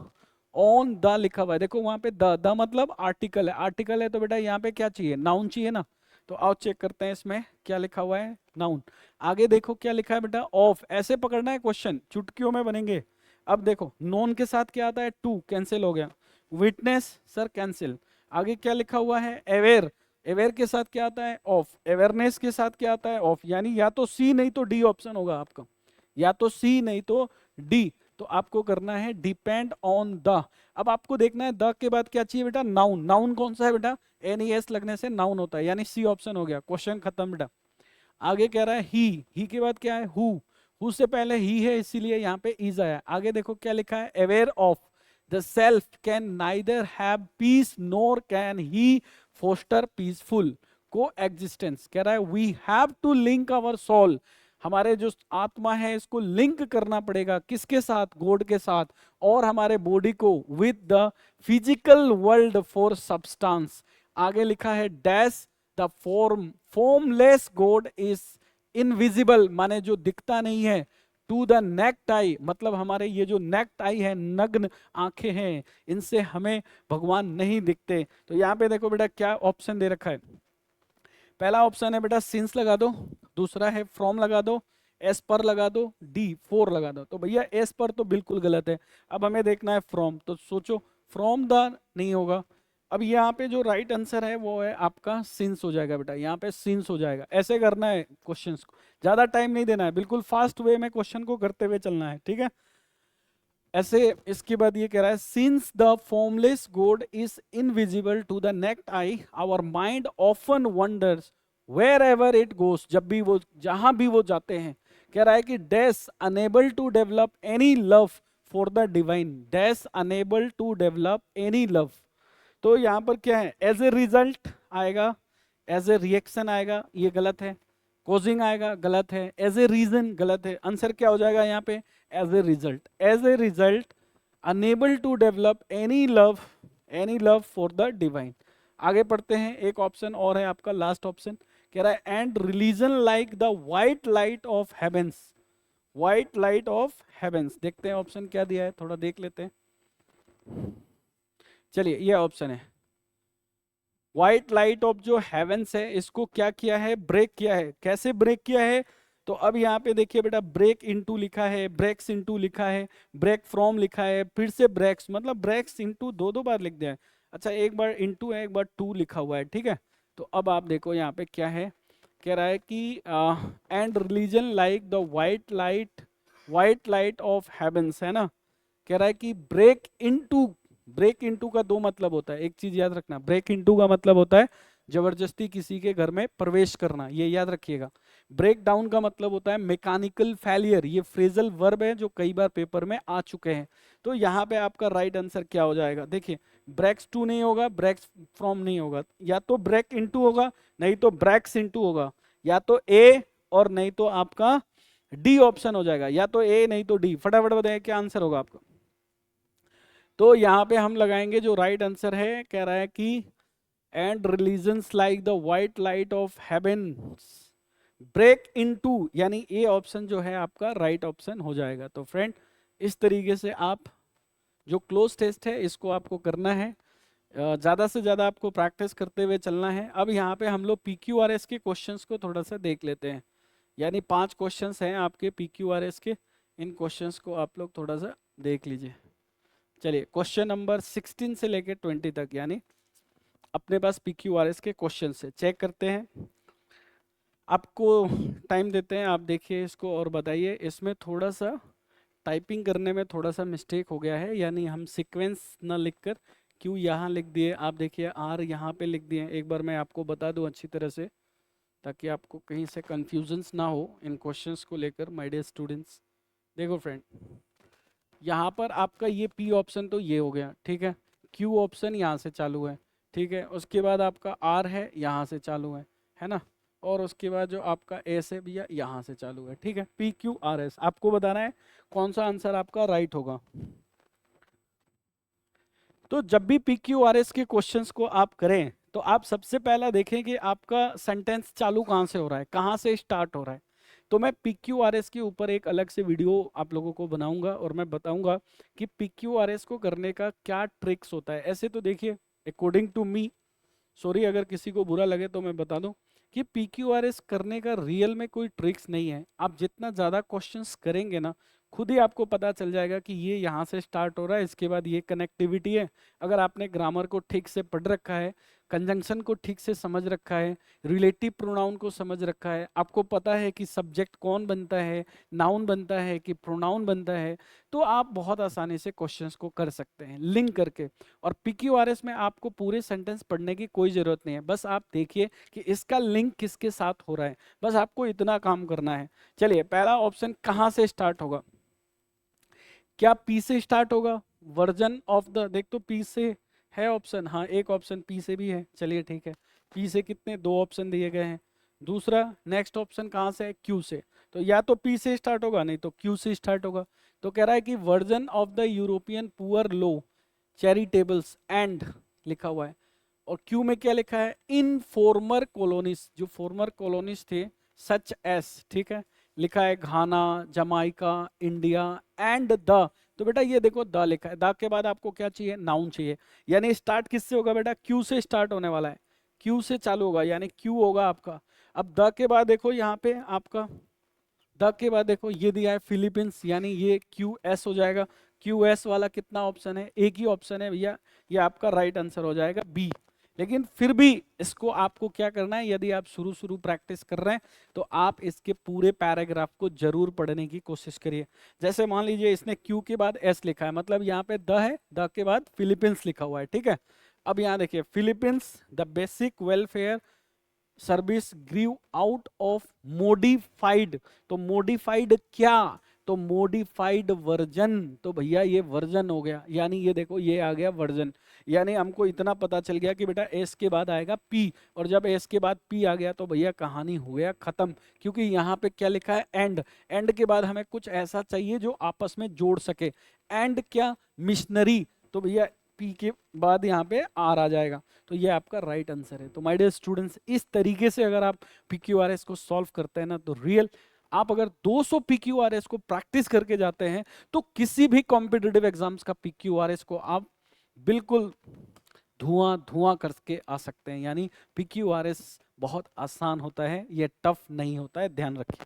S1: ऑन द लिखा हुआ है। देखो वहां पे द मतलब आर्टिकल है। आर्टिकल है तो बेटा यहाँ पे क्या चाहिए? नाउन चाहिए ना। तो आओ चेक करते हैं इसमें क्या लिखा हुआ है, नाउन। आगे देखो क्या लिखा है बेटा? ऑफ। ऐसे पकड़ना है क्वेश्चन, चुटकियों में बनेंगे। अब देखो नोन के साथ क्या आता है? टू, कैंसिल हो गया। Witness, sir cancel. आगे क्या लिखा हुआ है? अवेयर। अवेयर के साथ क्या आता है? ऑफ। अवेयरनेस के साथ क्या आता है? ऑफ। यानी या तो सी नहीं तो डी ऑप्शन होगा आपका, या तो सी नहीं तो डी। तो आपको करना है डिपेंड ऑन द। अब आपको देखना है द के बाद क्या चाहिए बेटा? नाउन। नाउन कौन सा है बेटा? NES लगने से नाउन होता है, यानी सी ऑप्शन हो गया। क्वेश्चन खत्म बेटा। आगे कह रहा है ही के बाद क्या है? हु से पहले ही है इसीलिए यहाँ पे इज आया। आगे देखो क्या लिखा है? Aware of the self can neither have peace nor can he foster peaceful coexistence. कह रहा है we have to link our soul, हमारे जो आत्मा है इसको लिंक करना पड़ेगा किसके साथ? गॉड के साथ। और हमारे बॉडी को with the physical world for substance. आगे लिखा है dash the formless God is invisible, माने जो दिखता नहीं है, टू द नेक्ड आई, मतलब हमारे ये जो नेक्ड आई है, नग्न आंखें हैं, इनसे हमें भगवान नहीं दिखते। तो यहाँ पे देखो बेटा क्या ऑप्शन दे रखा है। पहला ऑप्शन है बेटा सिंस लगा दो, दूसरा है फ्रॉम लगा दो, एस पर लगा दो, डी फोर लगा दो। तो भैया एस पर तो बिल्कुल गलत है। अब हमें देखना है फ्रॉम, तो सोचो फ्रॉम द नहीं होगा। अब यहाँ पे जो राइट आंसर है वो है आपका सिंस हो जाएगा बेटा, यहाँ पे सिंस हो जाएगा। ऐसे करना है क्वेश्चंस को, ज्यादा टाइम नहीं देना है, बिल्कुल फास्ट वे में क्वेश्चन को करते हुए चलना है, ठीक है। ऐसे इसके बाद ये कह रहा है since the formless God is invisible to the naked eye our mind often wonders wherever it goes, जब भी वो, जहां भी वो जाते हैं। कह रहा है कि dash unable to develop any love for the divine, dash unable to develop any love. तो यहाँ पर क्या है? एज ए रिजल्ट आएगा, एज ए रिएक्शन आएगा, ये गलत है। कॉजिंग आएगा, गलत है। एज ए रीजन, गलत है। आंसर क्या हो जाएगा यहाँ पे? As a result. As a result unable to develop any love for the divine. आगे पढ़ते हैं, एक ऑप्शन और है आपका, लास्ट ऑप्शन। कह रहा है and religion like the white light of heavens, white light of heavens. देखते हैं ऑप्शन क्या दिया है, थोड़ा देख लेते हैं। चलिए ये ऑप्शन है, व्हाइट लाइट ऑफ जो हेवेंस है इसको क्या किया है? ब्रेक किया है। कैसे ब्रेक किया है? तो अब यहाँ पे देखिए बेटा, ब्रेक इनटू लिखा है, ब्रेक्स इनटू लिखा है, ब्रेक फ्रॉम लिखा है, फिर से ब्रेक्स, मतलब ब्रेक्स इनटू दो दो बार लिख दिया है। अच्छा एक बार इनटू है, एक बार टू लिखा हुआ है, ठीक है। तो अब आप देखो यहाँ पे क्या है, कह रहा है कि and religion like the white light of heavens, है ना। कह रहा है कि ब्रेक इनटू का दो मतलब होता है, एक चीज याद रखना, ब्रेक इनटू का मतलब होता है जबरदस्ती किसी के घर में प्रवेश करना, ये याद रखिएगा। ब्रेक डाउन का मतलब होता है मैकेनिकल फेलियर, ये फ्रेजल वर्ब है जो कई बार पेपर में आ चुके हैं। तो यहाँ पे आपका राइट आंसर क्या हो जाएगा, देखिए ब्रेक्स टू नहीं होगा, ब्रेक्स फ्रॉम नहीं होगा, या तो ब्रेक इनटू होगा, नहीं तो ब्रेक्स इनटू होगा, या तो ए और नहीं तो आपका डी ऑप्शन हो जाएगा, या तो ए नहीं तो डी। फटाफट बताइए क्या आंसर होगा आपका। तो यहाँ पे हम लगाएंगे जो राइट आंसर है, कह रहा है कि and religions like the white light of heavens break into, यानी ए ऑप्शन जो है आपका राइट ऑप्शन हो जाएगा। तो फ्रेंड इस तरीके से आप जो क्लोज टेस्ट है इसको आपको करना है, ज़्यादा से ज़्यादा आपको प्रैक्टिस करते हुए चलना है। अब यहाँ पे हम लोग PQRS के क्वेश्चंस को थोड़ा सा देख लेते हैं, यानी 5 क्वेश्चंस हैं आपके PQRS के, इन क्वेश्चंस को आप लोग थोड़ा सा देख लीजिए। चलिए क्वेश्चन नंबर 16 से लेके 20 तक, यानी अपने पास PQRS के क्वेश्चन से चेक करते हैं। आपको टाइम देते हैं, आप देखिए इसको और बताइए। इसमें थोड़ा सा टाइपिंग करने में थोड़ा सा मिस्टेक हो गया है, यानी हम सीक्वेंस ना लिखकर क्यू यहाँ लिख दिए, आप देखिए आर यहाँ पे लिख दिए। एक बार मैं आपको बता दूं अच्छी तरह से, ताकि आपको कहीं से कन्फ्यूजन्स ना हो इन क्वेश्चंस को लेकर माय डियर स्टूडेंट्स। देखो फ्रेंड, यहाँ पर आपका ये पी ऑप्शन तो ये हो गया, ठीक है, क्यू ऑप्शन यहाँ से चालू है, ठीक है, उसके बाद आपका आर है यहाँ से चालू है ना, और उसके बाद जो आपका एस है भैया यहाँ से चालू है, ठीक है, PQRS। आपको बताना है कौन सा आंसर आपका राइट होगा। तो जब भी PQRS के क्वेश्चंस को आप करें तो आप सबसे पहला देखें कि आपका सेंटेंस चालू कहाँ से हो रहा है, कहाँ से स्टार्ट हो रहा है। तो मैं PQRS के ऊपर एक अलग से वीडियो आप लोगों को बनाऊंगा और मैं बताऊंगा कि PQRS को करने का क्या ट्रिक्स होता है। ऐसे तो देखिए अकॉर्डिंग टू मी, सॉरी अगर किसी को बुरा लगे तो मैं बता दूं कि PQRS करने का रियल में कोई ट्रिक्स नहीं है। आप जितना ज़्यादा क्वेश्चंस करेंगे ना, खुद ही आपको पता चल जाएगा कि ये यहाँ से स्टार्ट हो रहा है, इसके बाद ये कनेक्टिविटी है। अगर आपने ग्रामर को ठीक से पढ़ रखा है, कंजंक्शन को ठीक से समझ रखा है, रिलेटिव प्रोनाउन को समझ रखा है, आपको पता है कि सब्जेक्ट कौन बनता है, नाउन बनता है कि प्रोनाउन बनता है, तो आप बहुत आसानी से क्वेश्चंस को कर सकते हैं लिंक करके। और PQRS में आपको पूरे सेंटेंस पढ़ने की कोई ज़रूरत नहीं है, बस आप देखिए कि इसका लिंक किसके साथ हो रहा है, बस आपको इतना काम करना है। चलिए पहला ऑप्शन कहाँ से स्टार्ट होगा, क्या P से स्टार्ट होगा, वर्जन ऑफ द, देख तो P से है ऑप्शन, हाँ एक ऑप्शन P से भी है, चलिए ठीक है, P से कितने, 2 ऑप्शन दिए गए हैं। दूसरा नेक्स्ट ऑप्शन कहाँ से है, Q से, तो या तो P से स्टार्ट होगा नहीं तो Q से स्टार्ट होगा। तो कह रहा है कि version of the European poor law charitables and लिखा हुआ है, और Q में क्या लिखा है, इन फॉर्मर कॉलोनीज, जो फॉर्मर कॉलोनीज थे सच एस, ठीक है, लिखा है Ghana, Jamaica, India and the. तो बेटा ये देखो द लिखा है, द के बाद आपको क्या चाहिए, नाउन चाहिए, यानी स्टार्ट किससे होगा बेटा, Q से स्टार्ट होने वाला है, Q से चालू होगा, यानी Q होगा आपका। अब द के बाद देखो यहाँ पे आपका, द के बाद देखो ये दिया है फिलीपींस, यानी ये QS हो जाएगा। QS वाला कितना ऑप्शन है, एक ही ऑप्शन है भैया, ये आपका राइट आंसर हो जाएगा B। लेकिन फिर भी इसको आपको क्या करना है, यदि आप शुरू प्रैक्टिस कर रहे हैं तो आप इसके पूरे पैराग्राफ को जरूर पढ़ने की कोशिश करिए। जैसे मान लीजिए इसने Q के बाद S लिखा है, मतलब यहाँ पे द है, द के बाद फिलीपींस लिखा हुआ है, ठीक है। अब यहाँ देखिए Philippines the basic welfare service grew out of modified, तो मोडिफाइड क्या, तो मोडिफाइड वर्जन, तो भैया ये वर्जन हो गया, यानी ये देखो ये आ गया वर्जन। यानी हमको इतना पता चल गया कि बेटा एस के बाद आएगा पी, और जब एस के बाद पी आ गया तो भैया कहानी हो गया खत्म, क्योंकि यहाँ पे क्या लिखा है, एंड। एंड के बाद हमें कुछ ऐसा चाहिए जो आपस में जोड़ सके, एंड क्या, मिशनरी, तो भैया पी के बाद यहाँ पे आर आ जाएगा, तो ये आपका राइट आंसर है। तो माय डियर स्टूडेंट्स, इस तरीके से अगर आप PQRS को सॉल्व करते हैं ना, तो रियल आप अगर 200 PQRS को प्रैक्टिस करके जाते हैं तो किसी भी कॉम्पिटिटिव एग्जाम्स का PQRS को आप बिल्कुल धुआं धुआं करके आ सकते हैं। यानी PQRS बहुत आसान होता है, ये टफ नहीं होता है, ध्यान रखिए।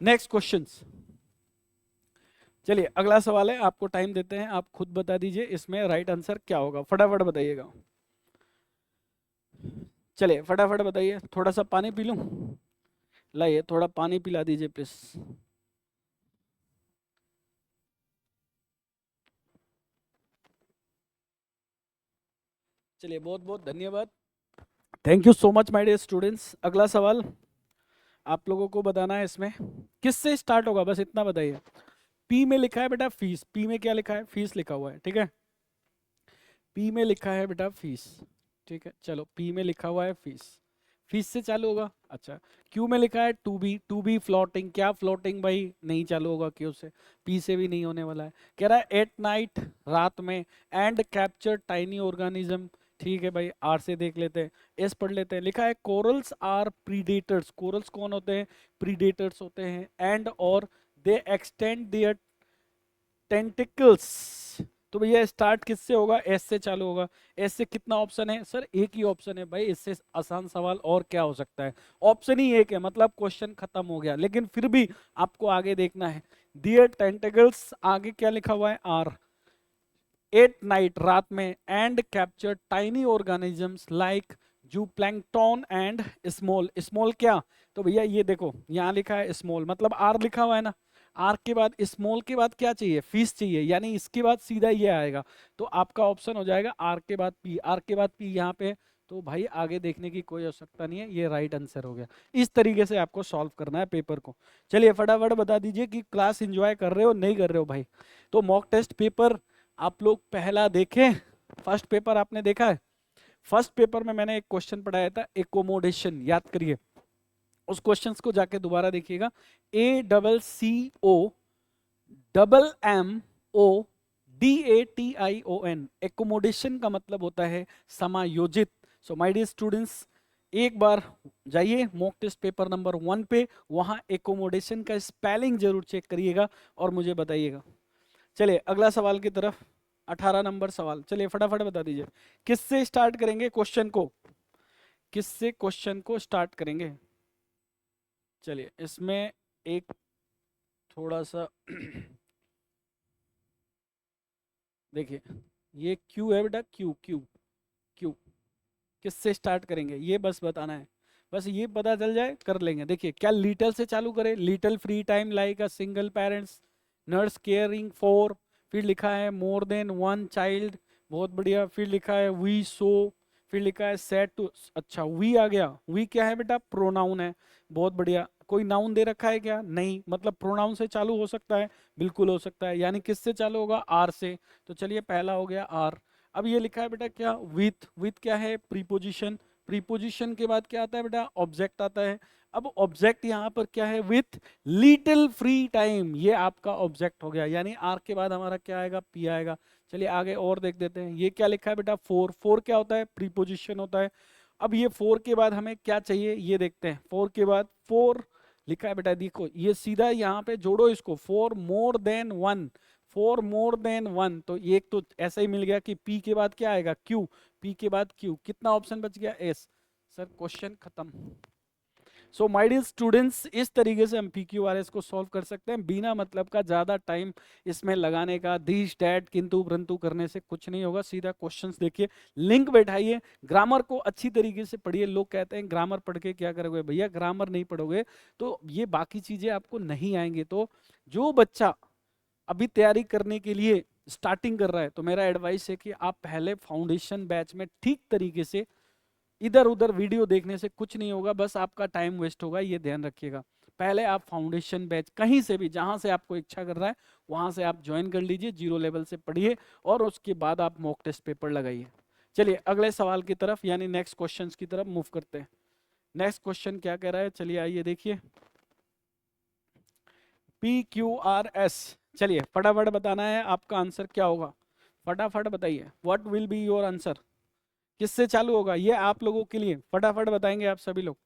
S1: नेक्स्ट क्वेश्चंस, चलिए अगला सवाल है, आपको टाइम देते हैं, आप खुद बता दीजिए इसमें राइट आंसर क्या होगा, फटाफट बताइएगा। चलिए फटाफट बताइए, थोड़ा सा पानी पी लूं? लाइए थोड़ा पानी पिला दीजिए प्लीज। चलिए बहुत बहुत धन्यवाद। Thank you so much my dear students. अगला सवाल आप लोगों को बताना है, इसमें किससे स्टार्ट होगा बस इतना बताइए। पी में लिखा है बेटा फीस, पी में क्या लिखा है? फीस लिखा हुआ है, ठीक है। पी में लिखा है बेटा फीस, ठीक है। चलो पी में लिखा हुआ है फीस, फीस से चालू होगा। अच्छा, क्यू में लिखा है to be, to be floating, क्या फ्लोटिंग भाई? नहीं चालू होगा क्यू से, पी से भी नहीं होने वाला है। कह रहा है एट नाइट, रात में, एंड कैप्चर टाइनी ऑर्गेनिज्म, ठीक है भाई। आर से देख लेते हैं, एस पढ़ लेते हैं। लिखा है कोरल्स आर प्रीडेटर्स, कोरल्स कौन होते हैं? प्रीडेटर्स होते हैं। एंड और दे एक्सटेंड देयर टेंटिकल्स, तो भैया स्टार्ट किससे होगा? एस से चालू होगा। एस से कितना ऑप्शन है सर? एक ही ऑप्शन है भाई, इससे आसान सवाल और क्या हो सकता है? ऑप्शन ही एक है, मतलब क्वेश्चन खत्म हो गया। लेकिन फिर भी आपको आगे देखना है। डियर टेंटिकल्स, आगे क्या लिखा हुआ है? आर, एट नाइट, रात में, and capture tiny organisms like जू प्लैंकटन एंड स्मॉल, स्मॉल क्या? तो भैया ये देखो यहाँ लिखा है स्मॉल, मतलब आर लिखा हुआ है ना। आर के बाद स्मॉल के बाद क्या चाहिए? फिश चाहिए, यानी इसके बाद सीधा ये आएगा। तो आपका ऑप्शन हो जाएगा आर के बाद पी, आर के बाद पी यहाँ पे। तो भाई आगे देखने की कोई आवश्यकता नहीं है, ये राइट आंसर हो गया। इस तरीके से आपको सॉल्व करना है पेपर को। चलिए फटाफट बता दीजिए कि क्लास एंजॉय कर रहे हो नहीं कर रहे हो भाई। तो मॉक टेस्ट पेपर आप लोग पहला देखें, फर्स्ट पेपर आपने देखा है? फर्स्ट पेपर में मैंने एक क्वेश्चन पढ़ाया था एकोमोडेशन, याद करिए। उस क्वेश्चंस को जाके दोबारा देखिएगा। ACCOMMODATION, एकोमोडेशन का मतलब होता है समायोजित। सो माय डियर स्टूडेंट्स, एक बार जाइए मॉक टेस्ट पेपर नंबर 1 पे, वहां एकोमोडेशन का स्पेलिंग जरूर चेक करिएगा और मुझे बताइएगा। चलिए अगला सवाल की तरफ, 18 नंबर सवाल। चलिए फटाफट बता दीजिए, किससे स्टार्ट करेंगे क्वेश्चन को? किससे क्वेश्चन को स्टार्ट करेंगे? चलिए इसमें एक थोड़ा सा देखिए, ये क्यू है बेटा, क्यू क्यू क्यू। किससे स्टार्ट करेंगे ये बस बताना है, बस ये पता चल जाए कर लेंगे। देखिए क्या लिटिल से चालू करें? Little free time like a single parents, nurse caring for, फिर लिखा है मोर देन वन चाइल्ड, बहुत बढ़िया। फिर लिखा है वी सो, फिर लिखा है सेट टू, अच्छा वी आ गया। वी क्या है बेटा? प्रोनाउन है, बहुत बढ़िया। कोई नाउन दे रखा है क्या? नहीं, मतलब प्रोनाउन से चालू हो सकता है, बिल्कुल हो सकता है। यानी किससे चालू होगा? आर से। तो चलिए पहला हो गया आर। अब ये लिखा है बेटा क्या? विथ, विथ क्या है? प्रीपोजिशन, प्रीपोजिशन के बाद क्या आता है बेटा? ऑब्जेक्ट आता है। अब ऑब्जेक्ट यहाँ पर क्या है? विथ लिटिल फ्री टाइम, ये आपका ऑब्जेक्ट हो गया। यानी आर के बाद हमारा क्या आएगा? पी आएगा। चलिए आगे और देख देते हैं। ये क्या लिखा है बेटा? फोर, फोर क्या होता है? प्रीपोजिशन होता है। अब ये फोर के बाद हमें क्या चाहिए ये देखते हैं। फोर के बाद फोर लिखा है बेटा, देखो ये सीधा यहाँ पे जोड़ो इसको, four more than one, four more than one. तो ये एक तो ऐसा ही मिल गया कि पी के बाद क्या आएगा? क्यू, पी के बाद क्यू। कितना ऑप्शन बच गया? एस। सर क्वेश्चन खत्म। सो माय डियर स्टूडेंट्स, इस तरीके से हम PQRS को सॉल्व कर सकते हैं बिना मतलब का ज्यादा टाइम इसमें लगाने का। दिस डैट किंतु परंतु करने से कुछ नहीं होगा, सीधा क्वेश्चंस देखिए, लिंक बैठाइए, ग्रामर को अच्छी तरीके से पढ़िए। लोग कहते हैं ग्रामर पढ़ के क्या करोगे? भैया ग्रामर नहीं पढ़ोगे तो ये बाकी चीजें आपको नहीं आएंगे। तो जो बच्चा अभी तैयारी करने के लिए स्टार्टिंग कर रहा है, तो मेरा एडवाइस है कि आप पहले फाउंडेशन बैच में ठीक तरीके से, इधर उधर वीडियो देखने से कुछ नहीं होगा, बस आपका टाइम वेस्ट होगा, ये ध्यान रखिएगा। पहले आप फाउंडेशन बैच कहीं से भी, जहां से आपको इच्छा कर रहा है वहां से आप ज्वाइन कर लीजिए, जीरो लेवल से पढ़िए और उसके बाद आप मॉक टेस्ट पेपर लगाइए। चलिए अगले सवाल की तरफ यानी नेक्स्ट क्वेश्चन की तरफ मूव करते हैं। नेक्स्ट क्वेश्चन क्या कह रहा है? चलिए आइए देखिए, PQRS। चलिए फटाफट बताना है आपका आंसर क्या होगा, फटाफट बताइए। What will be your answer? किससे चालू होगा ये आप लोगों के लिए, फटाफट बताएंगे आप सभी लोग।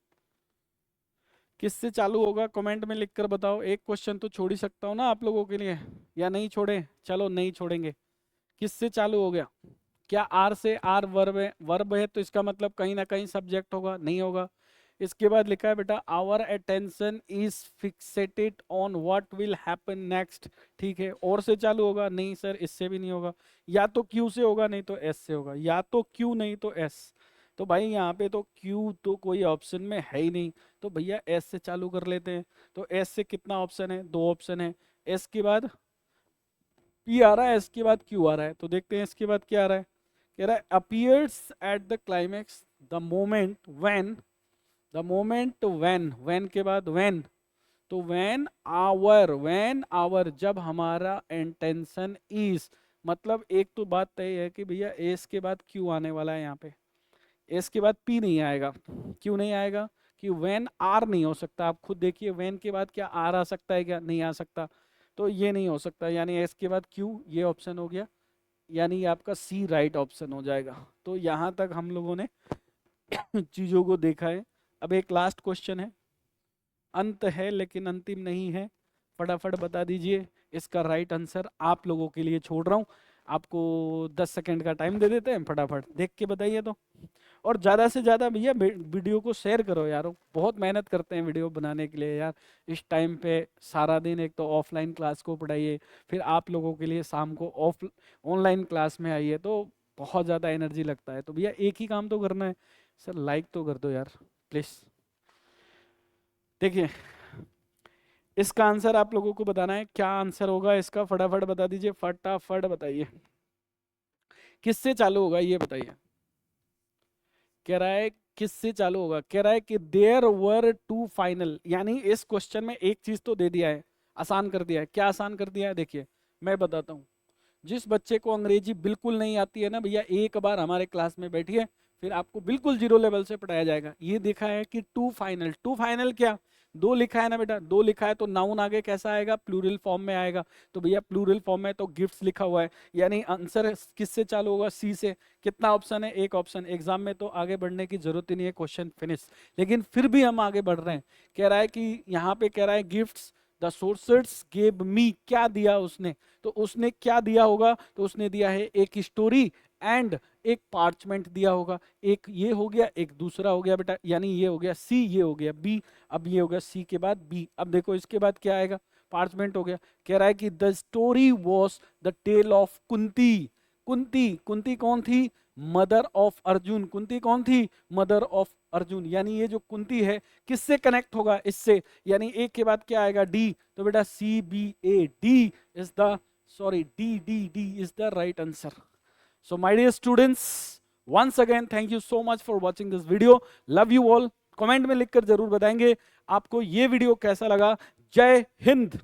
S1: किससे चालू होगा कमेंट में लिखकर बताओ। एक क्वेश्चन तो छोड़ ही सकता हूँ ना आप लोगों के लिए, या नहीं छोड़े? चलो नहीं छोड़ेंगे। किससे चालू हो गया? क्या आर से? आर वर्ब है, वर्ब है तो इसका मतलब कहीं ना कहीं सब्जेक्ट होगा, नहीं होगा। इसके बाद लिखा है बेटा our attention is fixated on what will happen next, ठीक है। और से चालू होगा? नहीं सर, इससे भी नहीं होगा। या तो क्यू से होगा नहीं तो एस से होगा, या तो क्यू नहीं तो एस। तो भाई यहाँ पे तो Q तो कोई ऑप्शन में है ही नहीं, तो भैया S से चालू कर लेते हैं। तो S से कितना ऑप्शन है, 2 ऑप्शन है। S के बाद P आ रहा है, S के बाद Q आ रहा है, तो देखते हैं इसके बाद क्या आ रहा है। कह रहा है appears at the climax the moment when, when के बाद when, तो when our जब हमारा इंटेंशन इज, मतलब एक तो बात तय है कि भैया एस के बाद क्यू आने वाला है यहाँ पे, एस के बाद पी नहीं आएगा। क्यों नहीं आएगा, कि when आर नहीं हो सकता। आप खुद देखिए when के बाद क्या आर आ सकता है, क्या नहीं आ सकता, तो ये नहीं हो सकता, यानी एस के बाद क्यू, ये ऑप्शन हो गया, यानी ये आपका सी राइट ऑप्शन हो जाएगा। तो यहाँ तक हम लोगों ने चीजों को देखा है। अब एक लास्ट क्वेश्चन है, अंत है लेकिन अंतिम नहीं है, फटाफट बता दीजिए इसका राइट आंसर। आप लोगों के लिए छोड़ रहा हूँ, आपको 10 सेकंड का टाइम दे देते हैं, फटाफट देख के बताइए तो। और ज़्यादा से ज़्यादा भैया वीडियो को शेयर करो यार, बहुत मेहनत करते हैं वीडियो बनाने के लिए यार। इस टाइम पे सारा दिन एक तो ऑफलाइन क्लास को पढ़ाइए, फिर आप लोगों के लिए शाम को ऑनलाइन क्लास में आइए, तो बहुत ज़्यादा एनर्जी लगता है। तो भैया एक ही काम तो करना है सर, लाइक तो कर दो यार प्लीज़। देखिए इसका आंसर आप लोगों को बताना है, क्या आंसर होगा इसका, फटाफट बता दीजिए, फटाफट बताइए किससे चालू होगा, ये बताइए। कह रहा है किससे चालू होगा, कह रहा है कि देयर वर टू फाइनल, यानी इस क्वेश्चन में एक चीज तो दे दिया है, आसान कर दिया है। क्या आसान कर दिया है, देखिए मैं बताता हूँ। जिस बच्चे को अंग्रेजी बिल्कुल नहीं आती है ना भैया, एक बार हमारे क्लास में बैठिए, फिर आपको बिल्कुल जीरो लेवल से पढ़ाया जाएगा। ये देखा है कि टू फाइनल, टू फाइनल क्या, दो लिखा है ना बेटा, दो लिखा है तो नाउन आगे कैसा आएगा, प्लूरल फॉर्म में आएगा। तो भैया प्लूरल फॉर्म में तो गिफ्ट्स लिखा हुआ है, यानी आंसर किससे चालू होगा, सी से। कितना ऑप्शन है, एक ऑप्शन। एग्जाम में तो आगे बढ़ने की जरूरत ही नहीं है, क्वेश्चन फिनिश, लेकिन फिर भी हम आगे बढ़ रहे हैं। कह रहा है कि यहाँ पे कह रहा है गिफ्ट्स द सोर्सर्स गेव मी, क्या दिया उसने, तो उसने क्या दिया होगा, तो उसने दिया है एक स्टोरी एंड एक पार्चमेंट दिया होगा। एक ये हो गया, एक दूसरा हो गया बेटा, यानी ये हो गया सी, ये हो गया बी। अब ये हो गया सी के बाद बी। अब देखो इसके बाद क्या आएगा, पार्चमेंट हो गया। कह रहा है कि the story was the tale of Kunti. Kunti, Kunti कौन थी, मदर ऑफ अर्जुन। कुंती कौन थी, मदर ऑफ अर्जुन। यानी ये जो कुंती है किससे कनेक्ट होगा, इससे, यानी एक के बाद क्या आएगा, डी। तो बेटा C B A D is the, sorry D D D is the right answer. So my dear students, once again thank you so much for watching this video. Love you all. Comment में लिखकर जरूर बताएंगे आपको ये video कैसा लगा। जय हिंद।